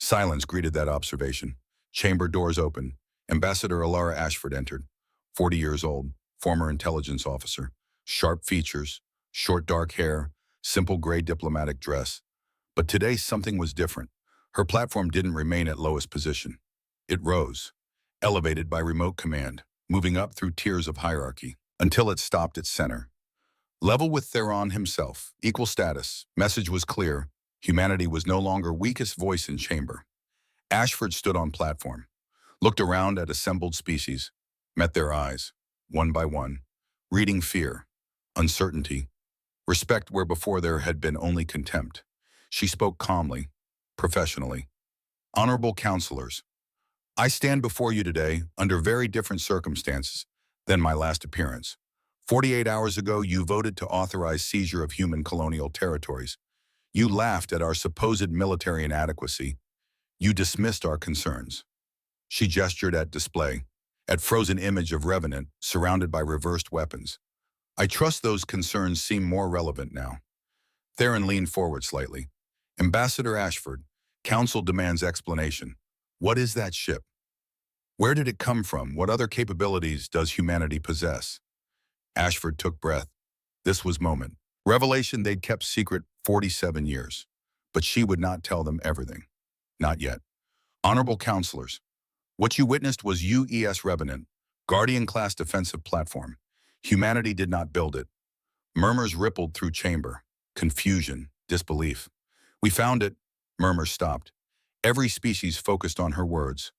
Silence greeted that observation. Chamber doors opened. Ambassador Alara Ashford entered. 40 years old, former intelligence officer. Sharp features, short dark hair, simple gray diplomatic dress. But today something was different. Her platform didn't remain at lowest position. It rose, elevated by remote command, moving up through tiers of hierarchy, until it stopped at center. Level with Theron himself, equal status, message was clear. Humanity was no longer weakest voice in chamber. Ashford stood on platform, looked around at assembled species, met their eyes, one by one, reading fear, uncertainty, respect where before there had been only contempt. She spoke calmly, professionally. Honorable counselors, I stand before you today under very different circumstances than my last appearance. 48 hours ago, you voted to authorize seizure of human colonial territories. You laughed at our supposed military inadequacy. You dismissed our concerns. She gestured at display, at frozen image of Revenant surrounded by reversed weapons. I trust those concerns seem more relevant now. Theron leaned forward slightly. Ambassador Ashford, Council demands explanation. What is that ship? Where did it come from? What other capabilities does humanity possess? Ashford took breath. This was moment. Revelation they'd kept secret 47 years. But she would not tell them everything. Not yet. Honorable counselors, what you witnessed was UES Revenant, Guardian-class defensive platform. Humanity did not build it. Murmurs rippled through chamber. Confusion, disbelief. We found it. Murmurs stopped. Every species focused on her words.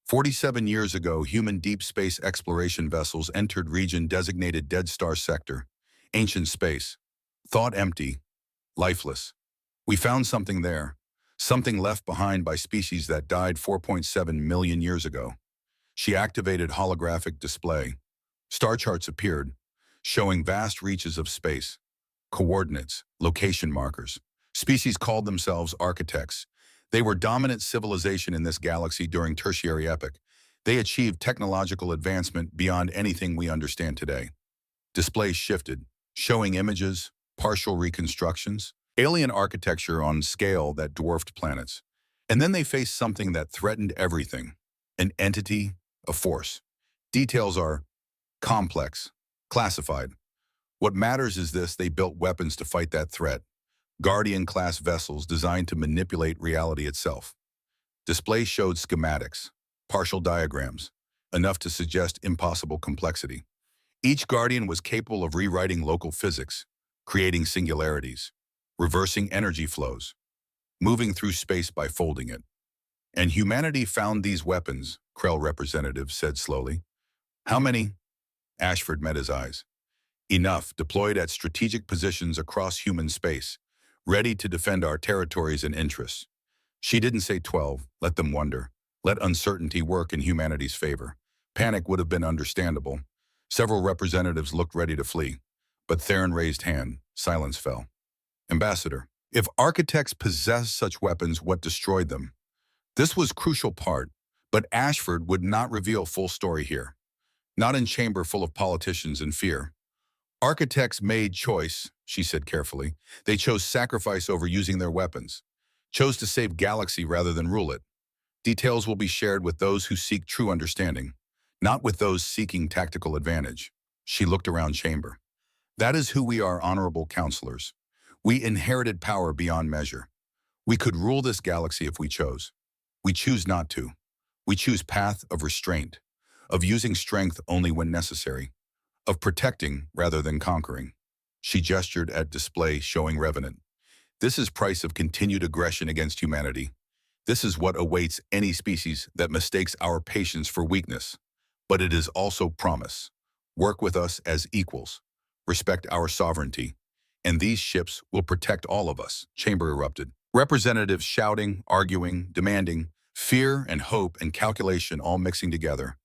47 years ago, human deep space exploration vessels entered region designated Dead Star Sector. Ancient space. Thought empty. Lifeless. We found something there. Something left behind by species that died 4.7 million years ago. She activated holographic display. Star charts appeared, showing vast reaches of space. Coordinates, location markers. Species called themselves architects. They were dominant civilization in this galaxy during tertiary epoch. They achieved technological advancement beyond anything we understand today. Displays shifted, showing images, partial reconstructions, alien architecture on scale that dwarfed planets. And then they faced something that threatened everything. An entity, a force. Details are complex, classified. What matters is this: they built weapons to fight that threat. Guardian-class vessels designed to manipulate reality itself. Displays showed schematics, partial diagrams, enough to suggest impossible complexity. Each Guardian was capable of rewriting local physics, creating singularities, reversing energy flows, moving through space by folding it. And humanity found these weapons, Krell representative said slowly. How many? Ashford met his eyes. Enough, deployed at strategic positions across human space, ready to defend our territories and interests. She didn't say 12, let them wonder. Let uncertainty work in humanity's favor. Panic would have been understandable. Several representatives looked ready to flee, but Theron raised hand. Silence fell. Ambassador, if architects possessed such weapons, what destroyed them? This was crucial part, but Ashford would not reveal full story here. Not in chamber full of politicians and fear. Architects made choice, she said carefully. They chose sacrifice over using their weapons. Chose to save galaxy rather than rule it. Details will be shared with those who seek true understanding, not with those seeking tactical advantage. She looked around chamber. That is who we are, honorable counselors. We inherited power beyond measure. We could rule this galaxy if we chose. We choose not to. We choose path of restraint, of using strength only when necessary, of protecting rather than conquering. She gestured at display showing Revenant. This is price of continued aggression against humanity. This is what awaits any species that mistakes our patience for weakness. But it is also promise. Work with us as equals. Respect our sovereignty. And these ships will protect all of us. Chamber erupted. Representatives shouting, arguing, demanding, fear and hope and calculation all mixing together.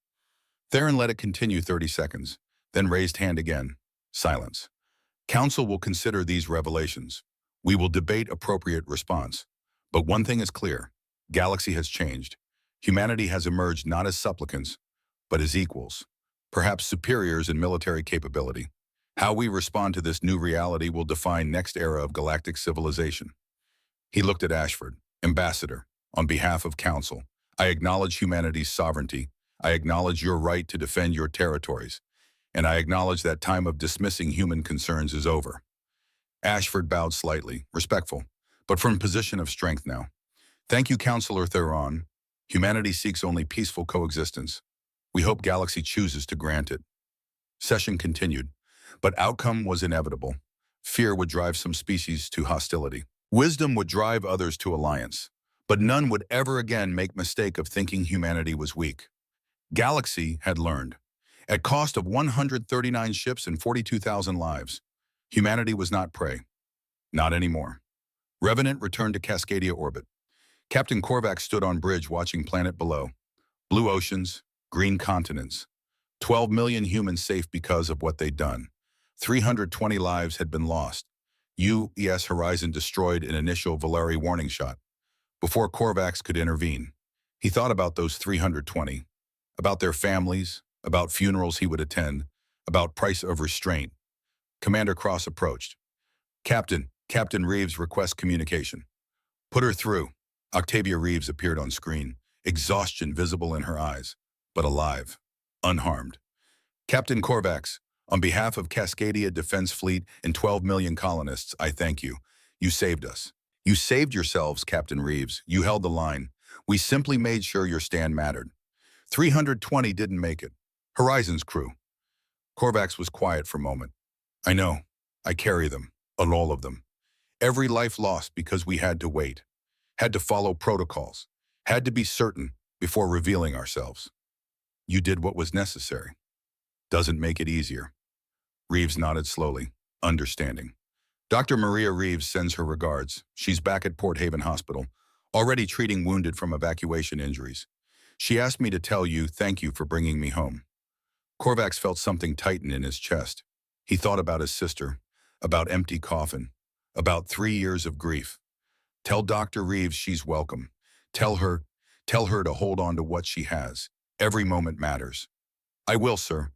Theron let it continue 30 seconds, then raised hand again. Silence. Council will consider these revelations. We will debate appropriate response. But one thing is clear. Galaxy has changed. Humanity has emerged not as supplicants, but as equals, perhaps superiors in military capability. How we respond to this new reality will define next era of galactic civilization. He looked at Ashford. Ambassador, on behalf of Council, I acknowledge humanity's sovereignty. I acknowledge your right to defend your territories. And I acknowledge that time of dismissing human concerns is over. Ashford bowed slightly, respectful, but from a position of strength now. Thank you, Counselor Theron. Humanity seeks only peaceful coexistence. We hope Galaxy chooses to grant it. Session continued, but outcome was inevitable. Fear would drive some species to hostility. Wisdom would drive others to alliance. But none would ever again make mistake of thinking humanity was weak. Galaxy had learned. At cost of 139 ships and 42,000 lives, humanity was not prey. Not anymore. Revenant returned to Cascadia orbit. Captain Korvac stood on bridge watching planet below. Blue oceans, green continents. 12 million humans safe because of what they'd done. 320 lives had been lost. UES Horizon destroyed an initial Valeri warning shot. Before Korvax could intervene, he thought about those 320, about their families, about funerals he would attend, about price of restraint. Commander Cross approached. Captain Reeves requests communication. Put her through. Octavia Reeves appeared on screen, exhaustion visible in her eyes, but alive, unharmed. Captain Korvax, On behalf of Cascadia Defense Fleet and 12 million colonists, I thank you. You saved us. You saved yourselves, Captain Reeves. You held the line. We simply made sure your stand mattered. 320 didn't make it. Horizon's crew. Korvax was quiet for a moment. I know. I carry them. On all of them. Every life lost because we had to wait. Had to follow protocols. Had to be certain before revealing ourselves. You did what was necessary. Doesn't make it easier. Reeves nodded slowly, understanding. Dr. Maria Reeves sends her regards. She's back at Port Haven Hospital, already treating wounded from evacuation injuries. She asked me to tell you thank you for bringing me home. Korvax felt something tighten in his chest. He thought about his sister, about empty coffin, about 3 years of grief. Tell Dr. Reeves she's welcome. Tell her to hold on to what she has. Every moment matters. I will, sir.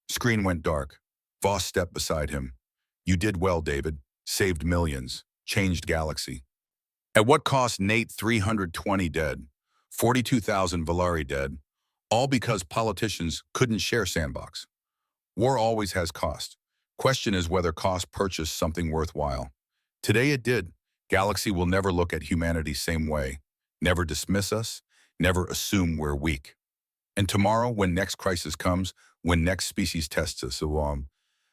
Screen went dark. Voss stepped beside him. You did well, David. Saved millions. Changed galaxy. At what cost? Nate? 320 dead. 42,000 Valari dead. All because politicians couldn't share sandbox. War always has cost. Question is whether cost purchased something worthwhile. Today it did. Galaxy will never look at humanity same way. Never dismiss us. Never assume we're weak. And tomorrow, when next crisis comes, when next species tests us,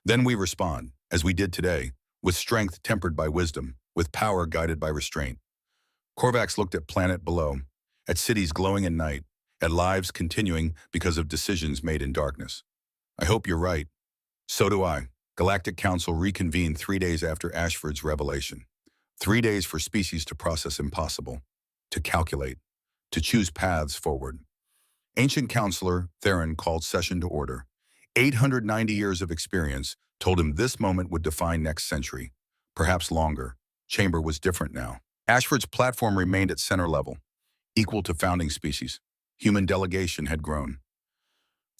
then we respond, as we did today, with strength tempered by wisdom, with power guided by restraint. Korvax looked at planet below, at cities glowing in night, at lives continuing because of decisions made in darkness. I hope you're right. So do I. Galactic Council reconvened 3 days after Ashford's revelation. 3 days for species to process impossible, to calculate, to choose paths forward. Ancient Counselor Theron called session to order. 890 years of experience told him this moment would define next century, perhaps longer. Chamber was different now. Ashford's platform remained at center level, equal to founding species. Human delegation had grown.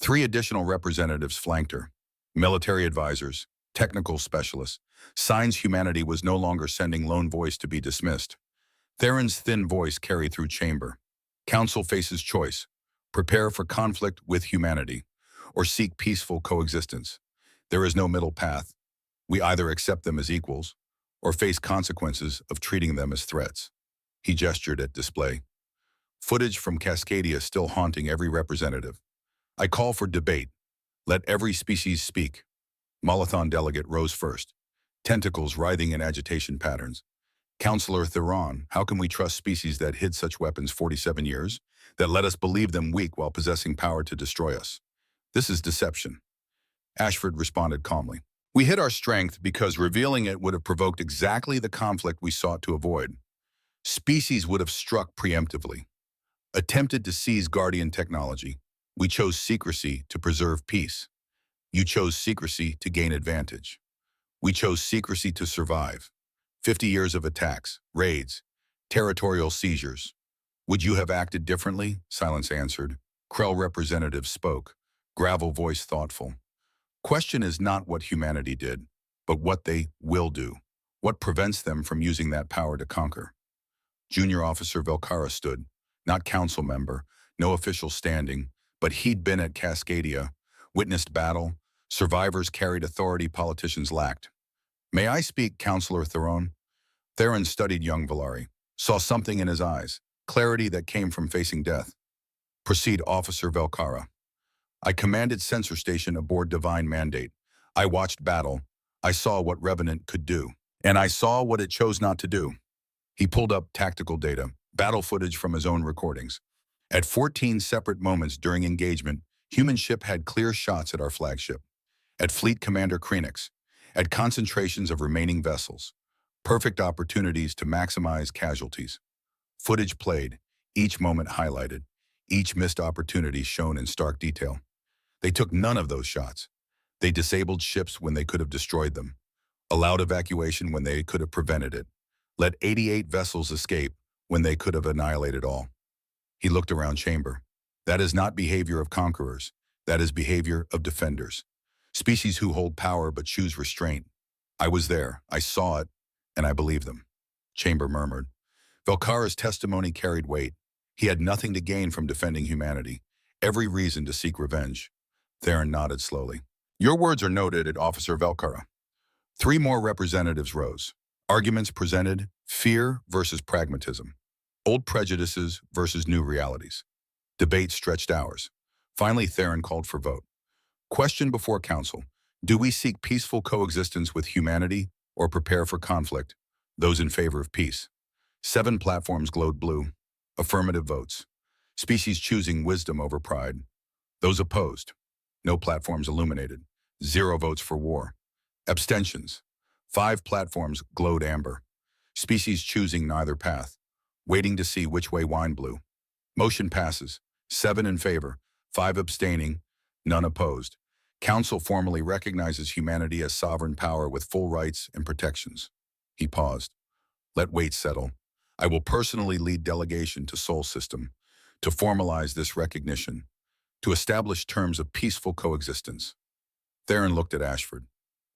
3 additional representatives flanked her. Military advisors, technical specialists. Signs humanity was no longer sending lone voice to be dismissed. Theron's thin voice carried through chamber. Council faces choice. Prepare for conflict with humanity, or seek peaceful coexistence. There is no middle path. We either accept them as equals, or face consequences of treating them as threats. He gestured at display. Footage from Cascadia still haunting every representative. I call for debate. Let every species speak. Molothon delegate rose first, tentacles writhing in agitation patterns. Counselor Theron, how can we trust species that hid such weapons 47 years, that let us believe them weak while possessing power to destroy us? This is deception. Ashford responded calmly. We hid our strength because revealing it would have provoked exactly the conflict we sought to avoid. Species would have struck preemptively, attempted to seize Guardian technology. We chose secrecy to preserve peace. You chose secrecy to gain advantage. We chose secrecy to survive. 50 years of attacks, raids, territorial seizures. Would you have acted differently? Silence answered. Krell representative spoke, gravel voice thoughtful. Question is not what humanity did, but what they will do. What prevents them from using that power to conquer? Junior Officer Velcara stood, not council member, no official standing, but he'd been at Cascadia, witnessed battle, survivors carried authority politicians lacked. May I speak, Counselor Theron? Theron studied young Valari, saw something in his eyes, clarity that came from facing death. Proceed, Officer Velcara. I commanded sensor station aboard Divine Mandate. I watched battle. I saw what Revenant could do. And I saw what it chose not to do. He pulled up tactical data, battle footage from his own recordings. At 14 separate moments during engagement, human ship had clear shots at our flagship. At Fleet Commander Krenix. At concentrations of remaining vessels. Perfect opportunities to maximize casualties. Footage played, each moment highlighted, each missed opportunity shown in stark detail. They took none of those shots. They disabled ships when they could have destroyed them, allowed evacuation when they could have prevented it, let 88 vessels escape when they could have annihilated all. He looked around chamber. That is not behavior of conquerors. That is behavior of defenders. Species who hold power but choose restraint. I was there, I saw it, and I believe them. Chamber murmured. Velcara's testimony carried weight. He had nothing to gain from defending humanity, every reason to seek revenge. Theron nodded slowly. Your words are noted at Officer Velkara. Three more representatives rose. Arguments presented: fear versus pragmatism, old prejudices versus new realities. Debate stretched hours. Finally, Theron called for vote. Question before council: do we seek peaceful coexistence with humanity or prepare for conflict? Those in favor of peace. 7 platforms glowed blue. Affirmative votes. Species choosing wisdom over pride. Those opposed. No platforms illuminated. 0 votes for war. Abstentions. 5 platforms glowed amber. Species choosing neither path. Waiting to see which way wine blew. Motion passes. 7 in favor. 5 abstaining. None opposed. Council formally recognizes humanity as sovereign power with full rights and protections. He paused. Let weight settle. I will personally lead delegation to Sol System to formalize this recognition, to establish terms of peaceful coexistence. Theron looked at Ashford.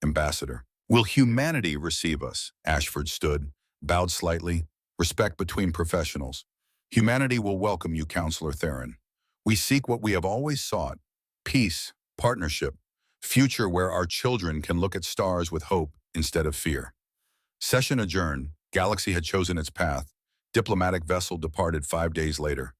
Ambassador. Will humanity receive us? Ashford stood, bowed slightly. Respect between professionals. Humanity will welcome you, Counselor Theron. We seek what we have always sought: peace, partnership, future where our children can look at stars with hope instead of fear. Session adjourned. Galaxy had chosen its path. Diplomatic vessel departed 5 days later.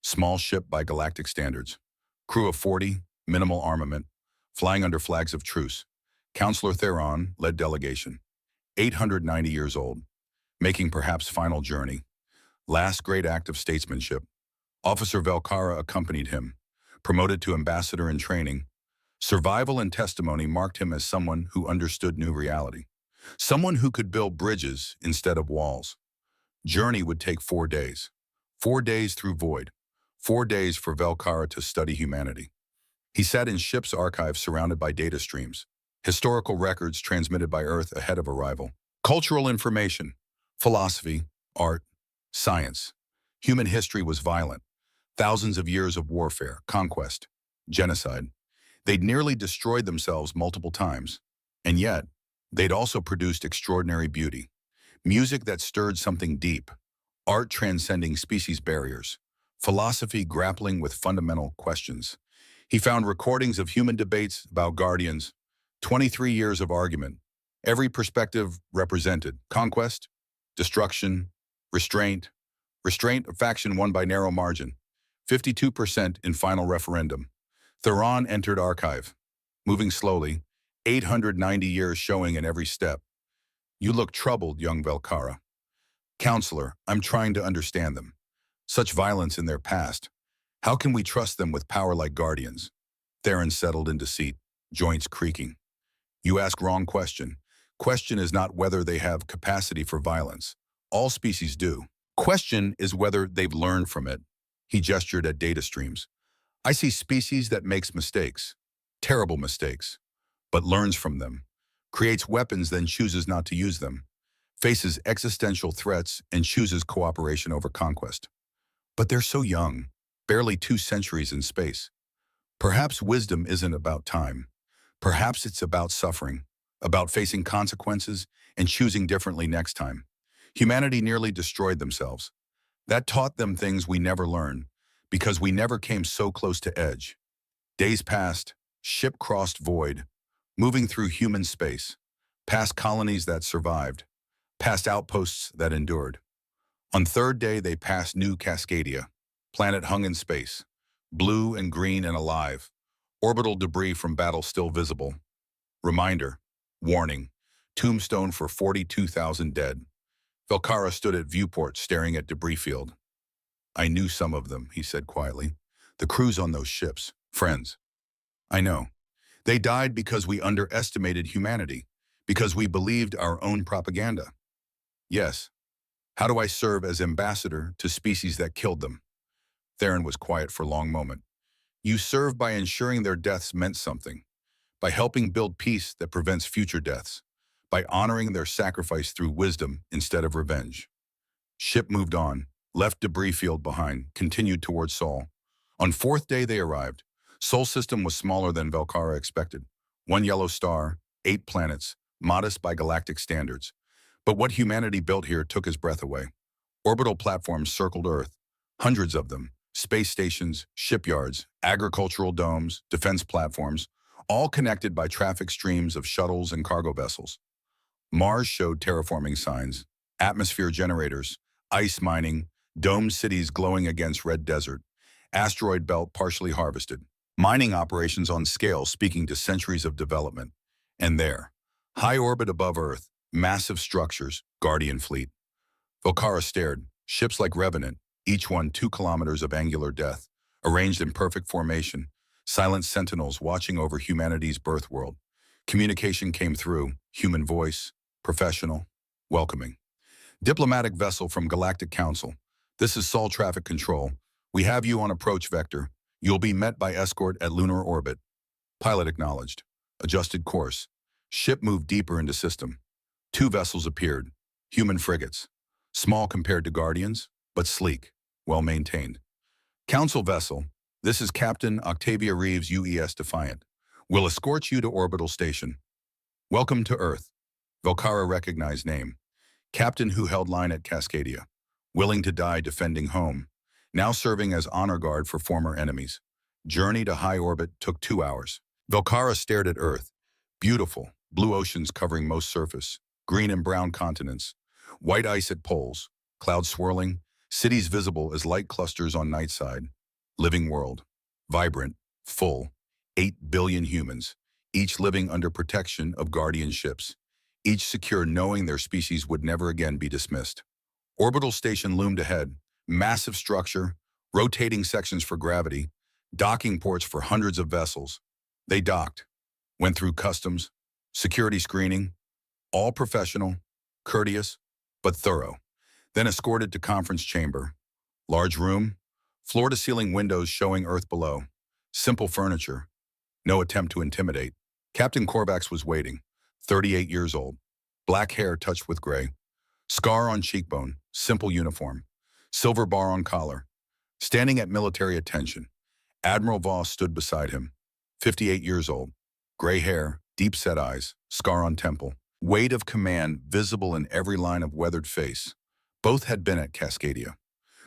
Small ship by galactic standards. Crew of 40, minimal armament, flying under flags of truce. Counselor Theron led delegation. 890 years old, making perhaps final journey. Last great act of statesmanship. Officer Velkara accompanied him, promoted to ambassador in training. Survival and testimony marked him as someone who understood new reality. Someone who could build bridges instead of walls. Journey would take 4 days. 4 days through void. 4 days for Velkara to study humanity. He sat in ship's archive surrounded by data streams. Historical records transmitted by Earth ahead of arrival. Cultural information. Philosophy, art, science. Human history was violent. Thousands of years of warfare, conquest, genocide. They'd nearly destroyed themselves multiple times. And yet, they'd also produced extraordinary beauty. Music that stirred something deep. Art transcending species barriers. Philosophy grappling with fundamental questions. He found recordings of human debates about guardians. 23 years of argument. Every perspective represented. Conquest, destruction, restraint. Restraint of faction won by narrow margin. 52% in final referendum. Theron entered archive. Moving slowly. 890 years showing in every step. You look troubled, young Velkara. Counselor, I'm trying to understand them. Such violence in their past. How can we trust them with power like guardians? Theron settled into seat, joints creaking. You ask wrong question. Question is not whether they have capacity for violence. All species do. Question is whether they've learned from it. He gestured at data streams. I see species that makes mistakes. Terrible mistakes. But learns from them. Creates weapons, then chooses not to use them. Faces existential threats and chooses cooperation over conquest. But they're so young. Barely 2 centuries in space. Perhaps wisdom isn't about time. Perhaps it's about suffering, about facing consequences and choosing differently next time. Humanity nearly destroyed themselves. That taught them things we never learned, because we never came so close to edge. Days passed, ship crossed void, moving through human space, past colonies that survived, past outposts that endured. On 3rd day, they passed New Cascadia. Planet hung in space, blue and green and alive. Orbital debris from battle still visible. Reminder, warning, tombstone for 42,000 dead. Velkara stood at viewport staring at debris field. I knew some of them, he said quietly. The crews on those ships, friends. I know. They died because we underestimated humanity, because we believed our own propaganda. Yes. How do I serve as ambassador to species that killed them? Theron was quiet for a long moment. You serve by ensuring their deaths meant something, by helping build peace that prevents future deaths, by honoring their sacrifice through wisdom instead of revenge. Ship moved on, left debris field behind, continued towards Sol. On 4th day they arrived. Sol system was smaller than Velkara expected. 1 yellow star, 8 planets, modest by galactic standards. But what humanity built here took his breath away. Orbital platforms circled Earth, hundreds of them. Space stations, shipyards, agricultural domes, defense platforms, all connected by traffic streams of shuttles and cargo vessels. Mars showed terraforming signs, atmosphere generators, ice mining, domed cities glowing against red desert, asteroid belt partially harvested, mining operations on scale speaking to centuries of development. And there, high orbit above Earth, massive structures, Guardian fleet. Volcara stared, ships like Revenant, each one 2 kilometers of angular depth, arranged in perfect formation, silent sentinels watching over humanity's birth world. Communication came through, human voice, professional, welcoming. Diplomatic vessel from Galactic Council. This is Sol Traffic Control. We have you on approach vector. You'll be met by escort at lunar orbit. Pilot acknowledged. Adjusted course. Ship moved deeper into system. 2 vessels appeared. Human frigates. Small compared to Guardians, but sleek, well-maintained. Council vessel. This is Captain Octavia Reeves UES Defiant. Will escort you to orbital station. Welcome to Earth. Volcara recognized name. Captain who held line at Cascadia. Willing to die defending home. Now serving as honor guard for former enemies. Journey to high orbit took 2 hours. Volcara stared at Earth. Beautiful, blue oceans covering most surface. Green and brown continents. White ice at poles. Clouds swirling. Cities visible as light clusters on night side. Living world. Vibrant, full. 8 billion humans. Each living under protection of Guardian ships. Each secure knowing their species would never again be dismissed. Orbital station loomed ahead. Massive structure. Rotating sections for gravity. Docking ports for hundreds of vessels. They docked. Went through customs. Security screening. All professional. Courteous. But thorough. Then escorted to conference chamber. Large room. Floor-to-ceiling windows showing Earth below. Simple furniture. No attempt to intimidate. Captain Korvax was waiting. 38 years old. Black hair touched with gray. Scar on cheekbone. Simple uniform. Silver bar on collar. Standing at military attention. Admiral Voss stood beside him. 58 years old. Gray hair. Deep-set eyes. Scar on temple. Weight of command visible in every line of weathered face. Both had been at Cascadia.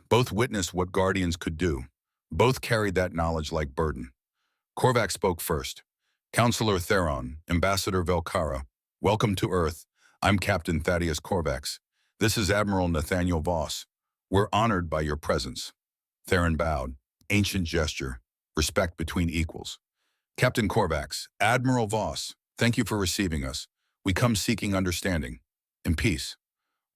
Both witnessed what Guardians could do. Both carried that knowledge like burden. Korvax spoke first. Counselor Theron, Ambassador Volcara, welcome to Earth. I'm Captain Thaddeus Korvax. This is Admiral Nathaniel Voss. We're honored by your presence. Theron bowed. Ancient gesture. Respect between equals. Captain Korvax, Admiral Voss, thank you for receiving us. We come seeking understanding. And peace.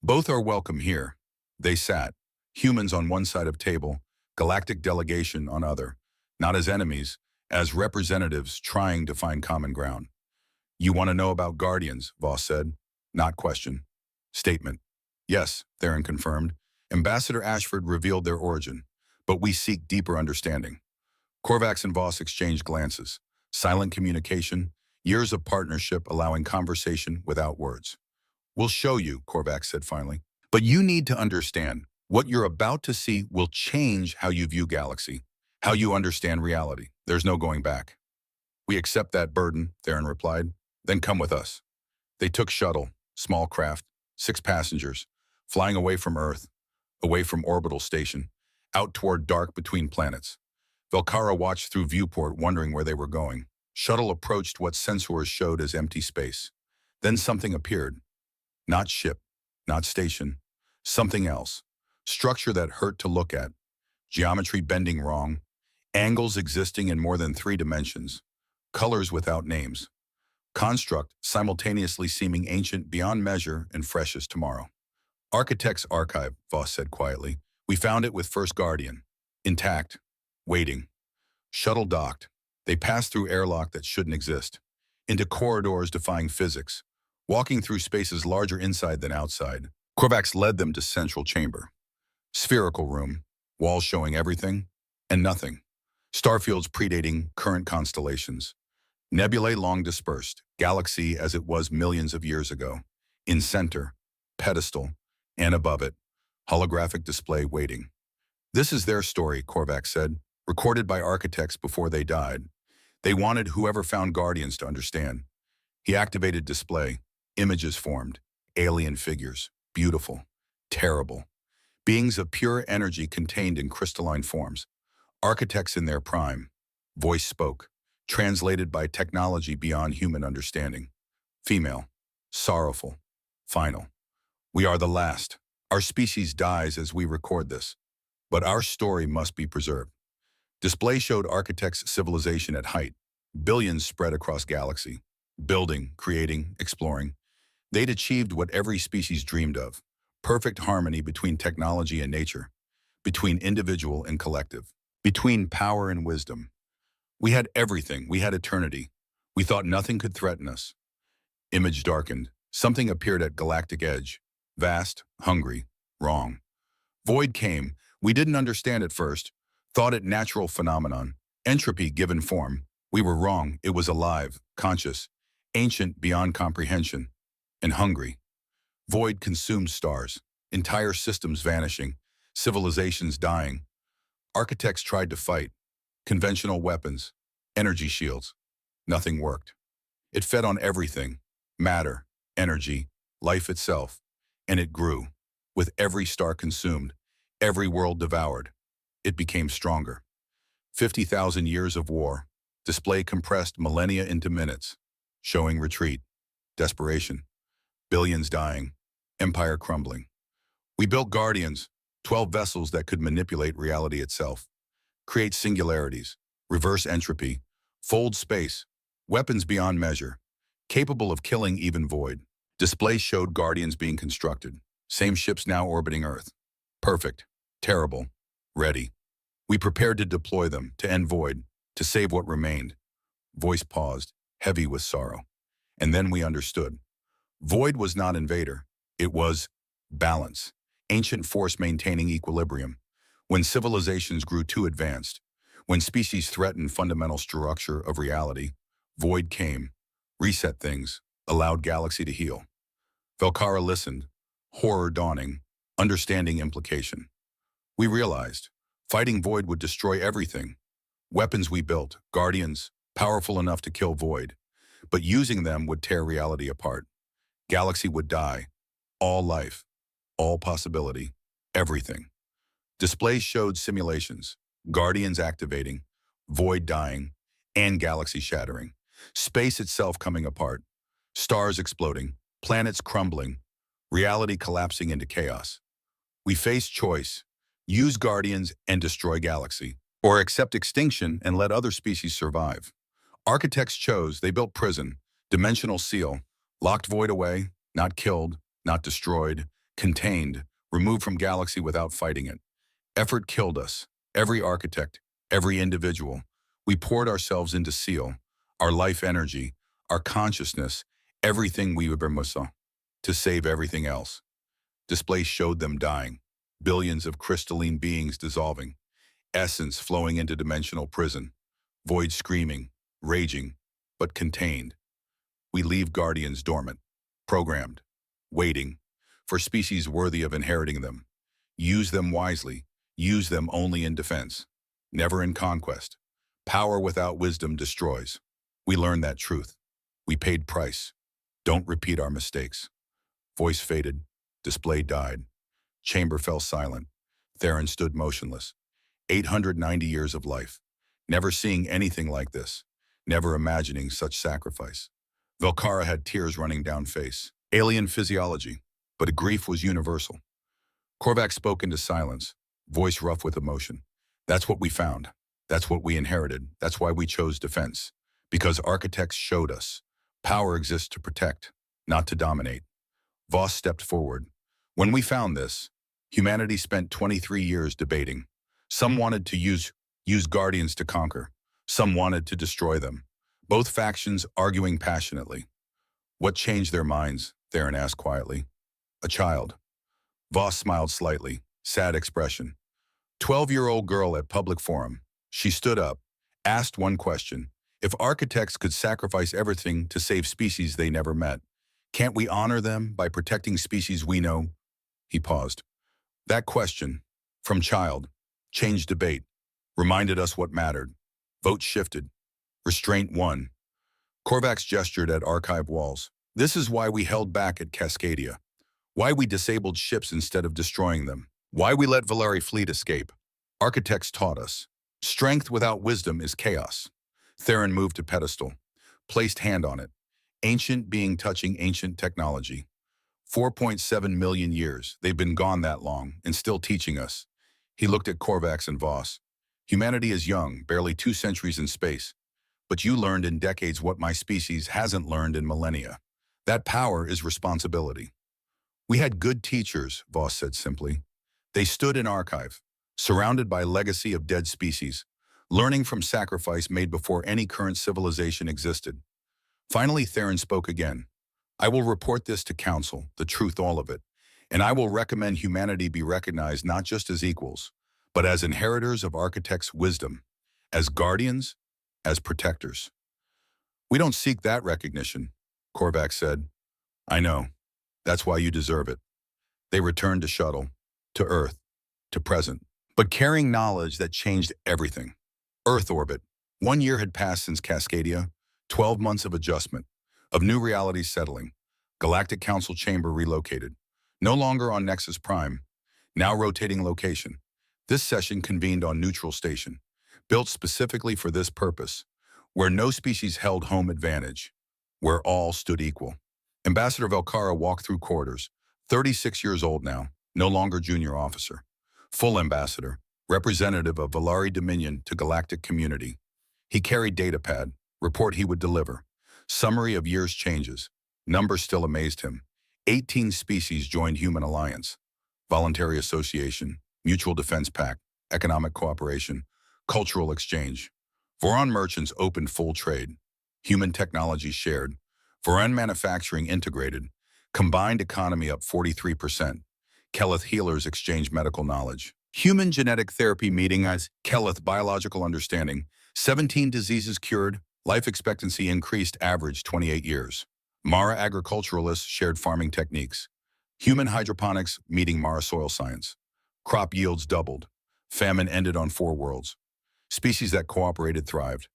Both are welcome here. They sat. Humans on one side of table, galactic delegation on other. Not as enemies, as representatives trying to find common ground. You want to know about Guardians, Voss said. Not question. Statement. Yes, Theron confirmed. Ambassador Ashford revealed their origin, but we seek deeper understanding. Korvax and Voss exchanged glances. Silent communication, years of partnership allowing conversation without words. We'll show you, Korvax said finally. But you need to understand, what you're about to see will change how you view galaxy, how you understand reality. There's no going back. We accept that burden, Theron replied. Then come with us. They took shuttle, small craft, 6 passengers, flying away from Earth, away from orbital station, out toward dark between planets. Volcara watched through viewport, wondering where they were going. Shuttle approached what sensors showed as empty space. Then something appeared. Not ship, not station, something else. Structure that hurt to look at. Geometry bending wrong. Angles existing in more than 3 dimensions. Colors without names. Construct simultaneously seeming ancient beyond measure and fresh as tomorrow. Architect's archive, Voss said quietly. We found it with First Guardian. Intact. Waiting. Shuttle docked. They passed through airlock that shouldn't exist. Into corridors defying physics. Walking through spaces larger inside than outside. Korvax led them to central chamber. Spherical room. Walls showing everything and nothing. Starfields predating current constellations. Nebulae long dispersed. Galaxy as it was millions of years ago. In center. Pedestal. And above it. Holographic display waiting. This is their story, Korvax said. Recorded by architects before they died. They wanted whoever found Guardians to understand. He activated display. Images formed. Alien figures. Beautiful. Terrible. Beings of pure energy contained in crystalline forms. Architects in their prime. Voice spoke. translated by technology beyond human understanding. Female, sorrowful, final. We are the last. Our species dies as we record this, but our story must be preserved. Display showed architects' civilization at height, billions spread across galaxy, building, creating, exploring. They'd achieved what every species dreamed of, perfect harmony between technology and nature, between individual and collective, between power and wisdom. We had everything. We had eternity. We thought nothing could threaten us. Image darkened. Something appeared at galactic edge. Vast, hungry, wrong. Void came. We didn't understand it first. Thought it natural phenomenon. Entropy given form. We were wrong. It was alive, conscious, ancient beyond comprehension, and hungry. Void consumed stars. Entire systems vanishing. Civilizations dying. Architects tried to fight. Conventional weapons. Energy shields. Nothing worked. It fed on everything. Matter, energy, life itself. And it grew. With every star consumed, every world devoured, it became stronger. 50,000 years of war. Display compressed millennia into minutes, showing retreat, desperation, billions dying, empire crumbling. We built Guardians, 12 vessels that could manipulate reality itself, create singularities, reverse entropy, fold space, weapons beyond measure, capable of killing even void. Display showed Guardians being constructed, same ships now orbiting Earth. Perfect, terrible, ready. We prepared to deploy them, to end void, to save what remained. Voice paused, heavy with sorrow. And then we understood. Void was not invader. It was balance, ancient force maintaining equilibrium. When civilizations grew too advanced, when species threatened fundamental structure of reality, void came, reset things, allowed galaxy to heal. Velkara listened, horror dawning, understanding implication. We realized, fighting void would destroy everything. Weapons we built, Guardians, powerful enough to kill void, but using them would tear reality apart. Galaxy would die, all life, all possibility, everything. Displays showed simulations, Guardians activating, void dying, and galaxy shattering. Space itself coming apart, stars exploding, planets crumbling, reality collapsing into chaos. We faced choice, use Guardians and destroy galaxy, or accept extinction and let other species survive. Architects chose, they built prison, dimensional seal, locked void away, not killed, not destroyed, contained, removed from galaxy without fighting it. Effort killed us, every architect, every individual. We poured ourselves into seal, our life energy, our consciousness, everything we were to save everything else. Display showed them dying, billions of crystalline beings dissolving, essence flowing into dimensional prison, void screaming, raging, but contained. We leave Guardians dormant, programmed, waiting, for species worthy of inheriting them. Use them wisely, use them only in defense, never in conquest. Power without wisdom destroys. We learned that truth. We paid price. Don't repeat our mistakes. Voice faded. Display died. Chamber fell silent. Theron stood motionless. 890 years of life. Never seeing anything like this. Never imagining such sacrifice. Velkara had tears running down face. Alien physiology. But grief was universal. Korvac spoke into silence, voice rough with emotion. That's what we found. That's what we inherited. That's why we chose defense. Because architects showed us. Power exists to protect, not to dominate. Voss stepped forward. When we found this, humanity spent 23 years debating. Some wanted to use Guardians to conquer. Some wanted to destroy them. Both factions arguing passionately. What changed their minds? Theron asked quietly. A child. Voss smiled slightly, sad expression. 12-year-old girl at public forum. She stood up, asked one question. If architects could sacrifice everything to save species they never met, can't we honor them by protecting species we know? He paused. That question, from child, changed debate, reminded us what mattered. Votes shifted. Restraint won. Korvax gestured at archive walls. This is why we held back at Cascadia. Why we disabled ships instead of destroying them. Why we let Valeri fleet escape. Architects taught us. Strength without wisdom is chaos. Theron moved to pedestal, placed hand on it. Ancient being touching ancient technology. 4.7 million years. They've been gone that long and still teaching us. He looked at Korvax and Voss. Humanity is young, barely 2 centuries in space. But you learned in decades what my species hasn't learned in millennia. That power is responsibility. We had good teachers, Voss said simply. They stood in archive, surrounded by legacy of dead species, learning from sacrifice made before any current civilization existed. Finally, Theron spoke again. I will report this to Council, the truth, all of it, and I will recommend humanity be recognized not just as equals, but as inheritors of architects' wisdom, as guardians, as protectors. We don't seek that recognition, Korvax said. I know. That's why you deserve it. They returned to shuttle, to Earth, to present, but carrying knowledge that changed everything. Earth orbit. 1 year had passed since Cascadia, 12 months of adjustment, of new realities settling. Galactic Council chamber relocated. No longer on Nexus Prime, now rotating location. This session convened on neutral station, built specifically for this purpose, where no species held home advantage, where all stood equal. Ambassador Velkara walked through corridors, 36 years old now, no longer junior officer. Full ambassador, representative of Valari Dominion to galactic community. He carried datapad, report he would deliver. Summary of year's changes. Numbers still amazed him. 18 species joined Human Alliance. Voluntary Association, Mutual Defense Pact, Economic Cooperation, Cultural Exchange. Voron merchants opened full trade. Human technology shared. Voron manufacturing integrated. Combined economy up 43%. Keleth healers exchange medical knowledge. Human genetic therapy meeting as Keleth biological understanding. 17 diseases cured. Life expectancy increased average 28 years. Mara agriculturalists shared farming techniques. Human hydroponics meeting Mara soil science. Crop yields doubled. Famine ended on 4 worlds. Species that cooperated thrived.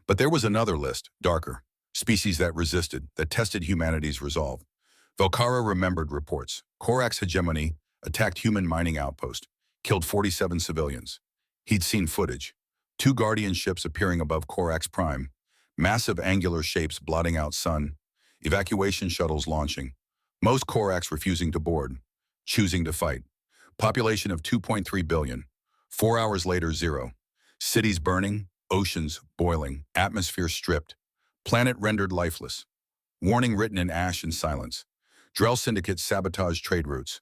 But there was another list, darker. Species that resisted, that tested humanity's resolve. Velkara remembered reports. Korax hegemony attacked human mining outpost, killed 47 civilians. He'd seen footage. 2 Guardian ships appearing above Korax Prime, massive angular shapes blotting out sun, evacuation shuttles launching, most Korax refusing to board, choosing to fight. Population of 2.3 billion. 4 hours later, 0. Cities burning, oceans boiling, atmosphere stripped, planet rendered lifeless. Warning written in ash and silence. Drell syndicate sabotage trade routes.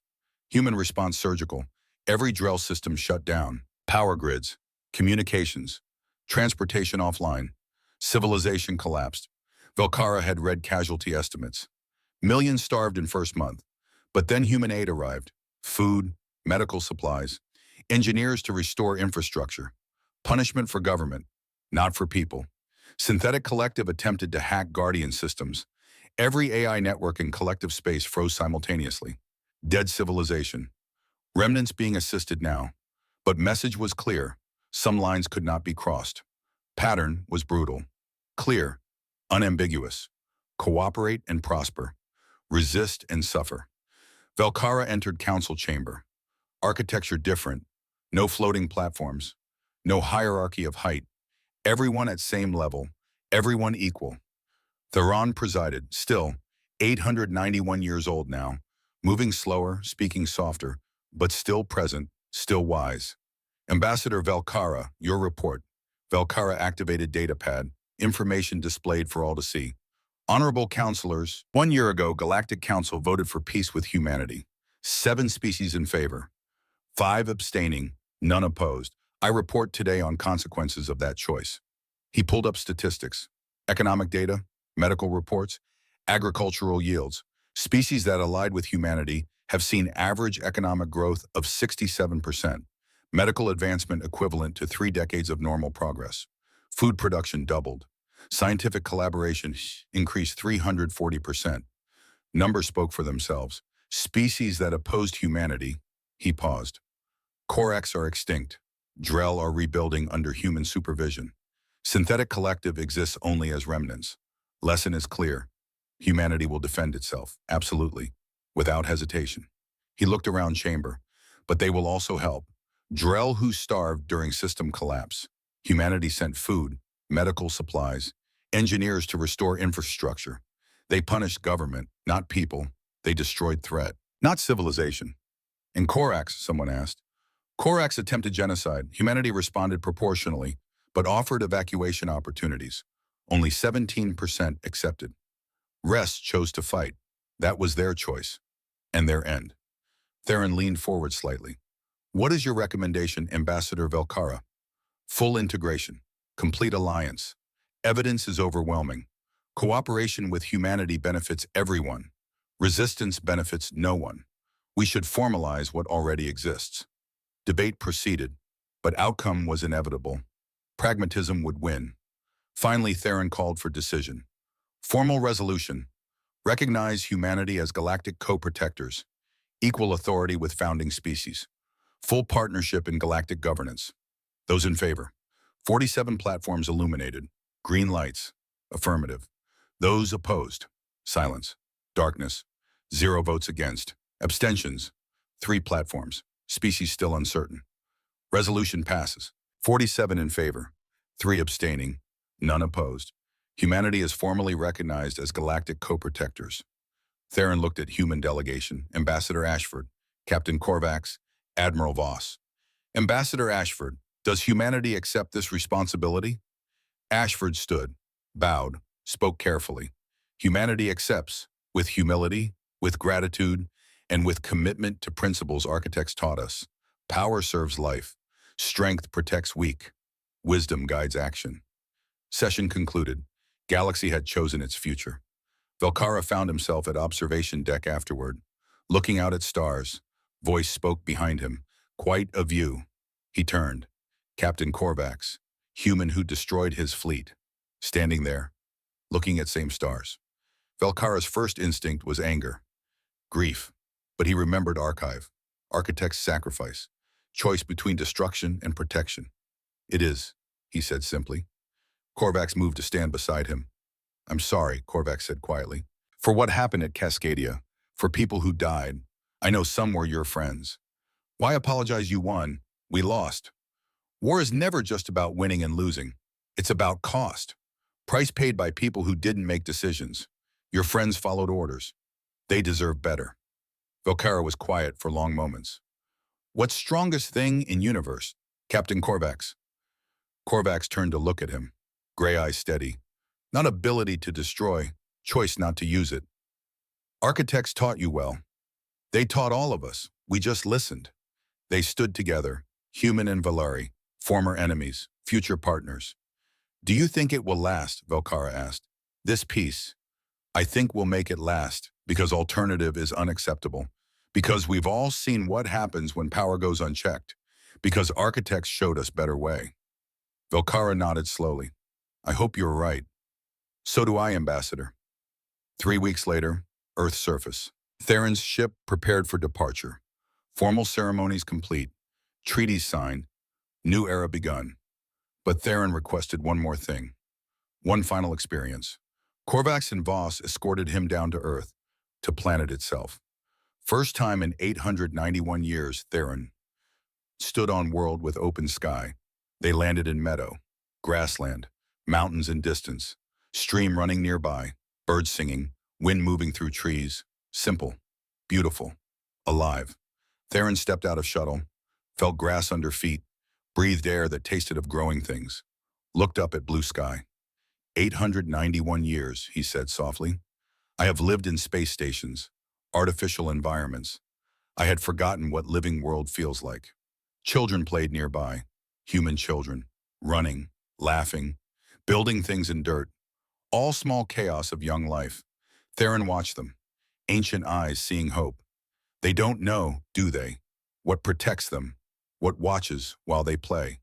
Human response surgical. Every Drell system shut down. Power grids, communications, transportation offline. Civilization collapsed. Velkara had read casualty estimates. Millions starved in first month. But then human aid arrived. Food, medical supplies, engineers to restore infrastructure. Punishment for government, not for people. Synthetic Collective attempted to hack Guardian systems. Every AI network in collective space froze simultaneously. Dead civilization. Remnants being assisted now. But message was clear. Some lines could not be crossed. Pattern was brutal. Clear. Unambiguous. Cooperate and prosper. Resist and suffer. Velkara entered council chamber. Architecture different. No floating platforms. No hierarchy of height. Everyone at same level. Everyone equal. Theron presided, still, 891 years old now, moving slower, speaking softer, but still present, still wise. Ambassador Velkara, your report. Velkara activated datapad, information displayed for all to see. Honorable counselors, 1 year ago, Galactic Council voted for peace with humanity. 7 species in favor. 5 abstaining, none opposed. I report today on consequences of that choice. He pulled up statistics, economic data, medical reports, agricultural yields. Species that allied with humanity have seen average economic growth of 67%, medical advancement equivalent to 3 decades of normal progress. Food production doubled. Scientific collaboration increased 340%. Numbers spoke for themselves. Species that opposed humanity, he paused. Korax are extinct. Drell are rebuilding under human supervision. Synthetic Collective exists only as remnants. Lesson is clear. Humanity will defend itself, absolutely, without hesitation. He looked around chamber, but they will also help. Drell who starved during system collapse. Humanity sent food, medical supplies, engineers to restore infrastructure. They punished government, not people. They destroyed threat, not civilization. In Korax, someone asked. Korax attempted genocide. Humanity responded proportionally, but offered evacuation opportunities. Only 17% accepted. Rest chose to fight. That was their choice, and their end. Theron leaned forward slightly. What is your recommendation, Ambassador Velkara? Full integration. Complete alliance. Evidence is overwhelming. Cooperation with humanity benefits everyone. Resistance benefits no one. We should formalize what already exists. Debate proceeded, but outcome was inevitable. Pragmatism would win. Finally, Theron called for decision. Formal resolution. Recognize humanity as galactic co-protectors. Equal authority with founding species. Full partnership in galactic governance. Those in favor. 47 platforms illuminated. Green lights. Affirmative. Those opposed. Silence. Darkness. 0 votes against. Abstentions. 3 platforms. Species still uncertain. Resolution passes. 47 in favor. 3 abstaining. None opposed. Humanity is formally recognized as galactic co-protectors. Theron looked at human delegation, Ambassador Ashford, Captain Korvax, Admiral Voss. Ambassador Ashford, does humanity accept this responsibility? Ashford stood, bowed, spoke carefully. Humanity accepts, with humility, with gratitude, and with commitment to principles architects taught us. Power serves life. Strength protects weak. Wisdom guides action. Session concluded. Galaxy had chosen its future. Velkara found himself at observation deck afterward, looking out at stars. Voice spoke behind him. Quite a view. He turned. Captain Korvax, human who destroyed his fleet, standing there, looking at same stars. Velkara's first instinct was anger, grief, but he remembered archive, architect's sacrifice, choice between destruction and protection. It is, he said simply. Korvax moved to stand beside him. I'm sorry, Korvax said quietly, for what happened at Cascadia, for people who died. I know some were your friends. Why apologize? You won, we lost. War is never just about winning and losing. It's about cost. Price paid by people who didn't make decisions. Your friends followed orders. They deserve better. Velkara was quiet for long moments. What's strongest thing in universe? Captain Korvax. Korvax turned to look at him, gray eyes steady. Not ability to destroy, choice not to use it. Architects taught you well. They taught all of us. We just listened. They stood together, human and Valari, former enemies, future partners. Do you think it will last? Velkara asked. This peace, I think we'll make it last because alternative is unacceptable. Because we've all seen what happens when power goes unchecked. Because architects showed us better way. Velkara nodded slowly. I hope you're right. So do I, Ambassador. 3 weeks later, Earth's surface. Theron's ship prepared for departure. Formal ceremonies complete. Treaties signed. New era begun. But Theron requested one more thing. One final experience. Korvax and Voss escorted him down to Earth, to planet itself. First time in 891 years, Theron stood on world with open sky. They landed in meadow, grassland, mountains in distance, stream running nearby, birds singing, wind moving through trees. Simple, beautiful, alive. Theron stepped out of shuttle, felt grass under feet, breathed air that tasted of growing things, looked up at blue sky. 891 years, he said softly. I have lived in space stations, artificial environments. I had forgotten what living world feels like. Children played nearby, human children, running, laughing, building things in dirt. All small chaos of young life. Theron watched them, ancient eyes seeing hope. They don't know, do they, what protects them, what watches while they play.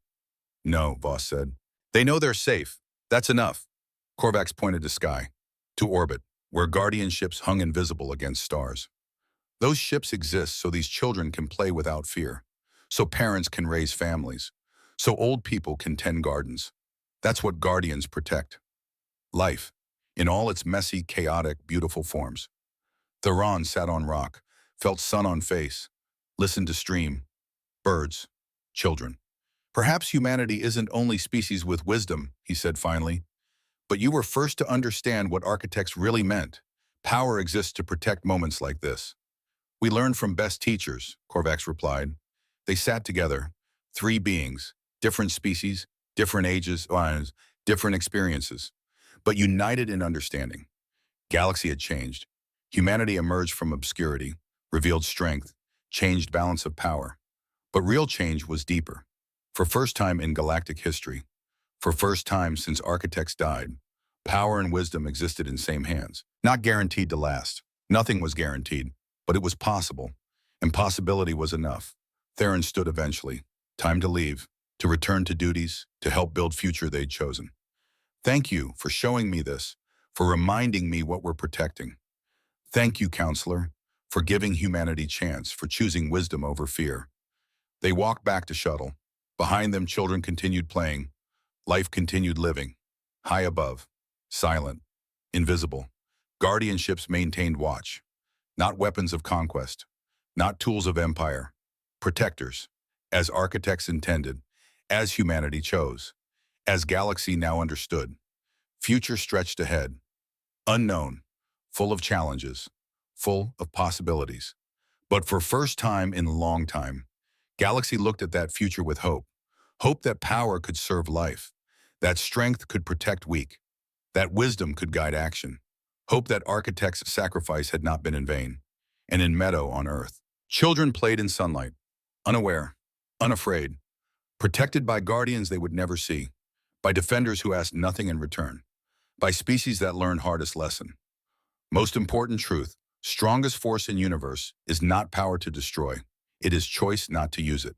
No, Voss said. They know they're safe. That's enough. Korvax pointed to sky, to orbit, where guardian ships hung invisible against stars. Those ships exist so these children can play without fear, so parents can raise families, so old people can tend gardens. That's what guardians protect. Life, in all its messy, chaotic, beautiful forms. Theron sat on rock, felt sun on face, listened to stream, birds, children. Perhaps humanity isn't only species with wisdom, he said finally, but you were first to understand what architects really meant. Power exists to protect moments like this. We learn from best teachers, Korvax replied. They sat together, three beings, different species, different ages, different experiences, but united in understanding. Galaxy had changed. Humanity emerged from obscurity, revealed strength, changed balance of power. But real change was deeper. For first time in galactic history, for first time since architects died, power and wisdom existed in same hands. Not guaranteed to last. Nothing was guaranteed, but it was possible. And possibility was enough. Theron stood eventually. Time to leave, to return to duties, to help build future they'd chosen. Thank you for showing me this, for reminding me what we're protecting. Thank you, counselor, for giving humanity chance, for choosing wisdom over fear. They walked back to shuttle. Behind them, children continued playing. Life continued living. High above, silent, invisible. Guardianships maintained watch. Not weapons of conquest, not tools of empire. Protectors, as architects intended, as humanity chose, as galaxy now understood. Future stretched ahead, unknown, full of challenges, full of possibilities. But for first time in a long time, Galaxy looked at that future with hope. Hope that power could serve life, that strength could protect weak, that wisdom could guide action. Hope that architects' sacrifice had not been in vain. And in meadow on earth, children played in sunlight, unaware, unafraid, protected by guardians they would never see, by defenders who asked nothing in return, by species that learned hardest lesson. Most important truth, strongest force in universe is not power to destroy. It is choice not to use it.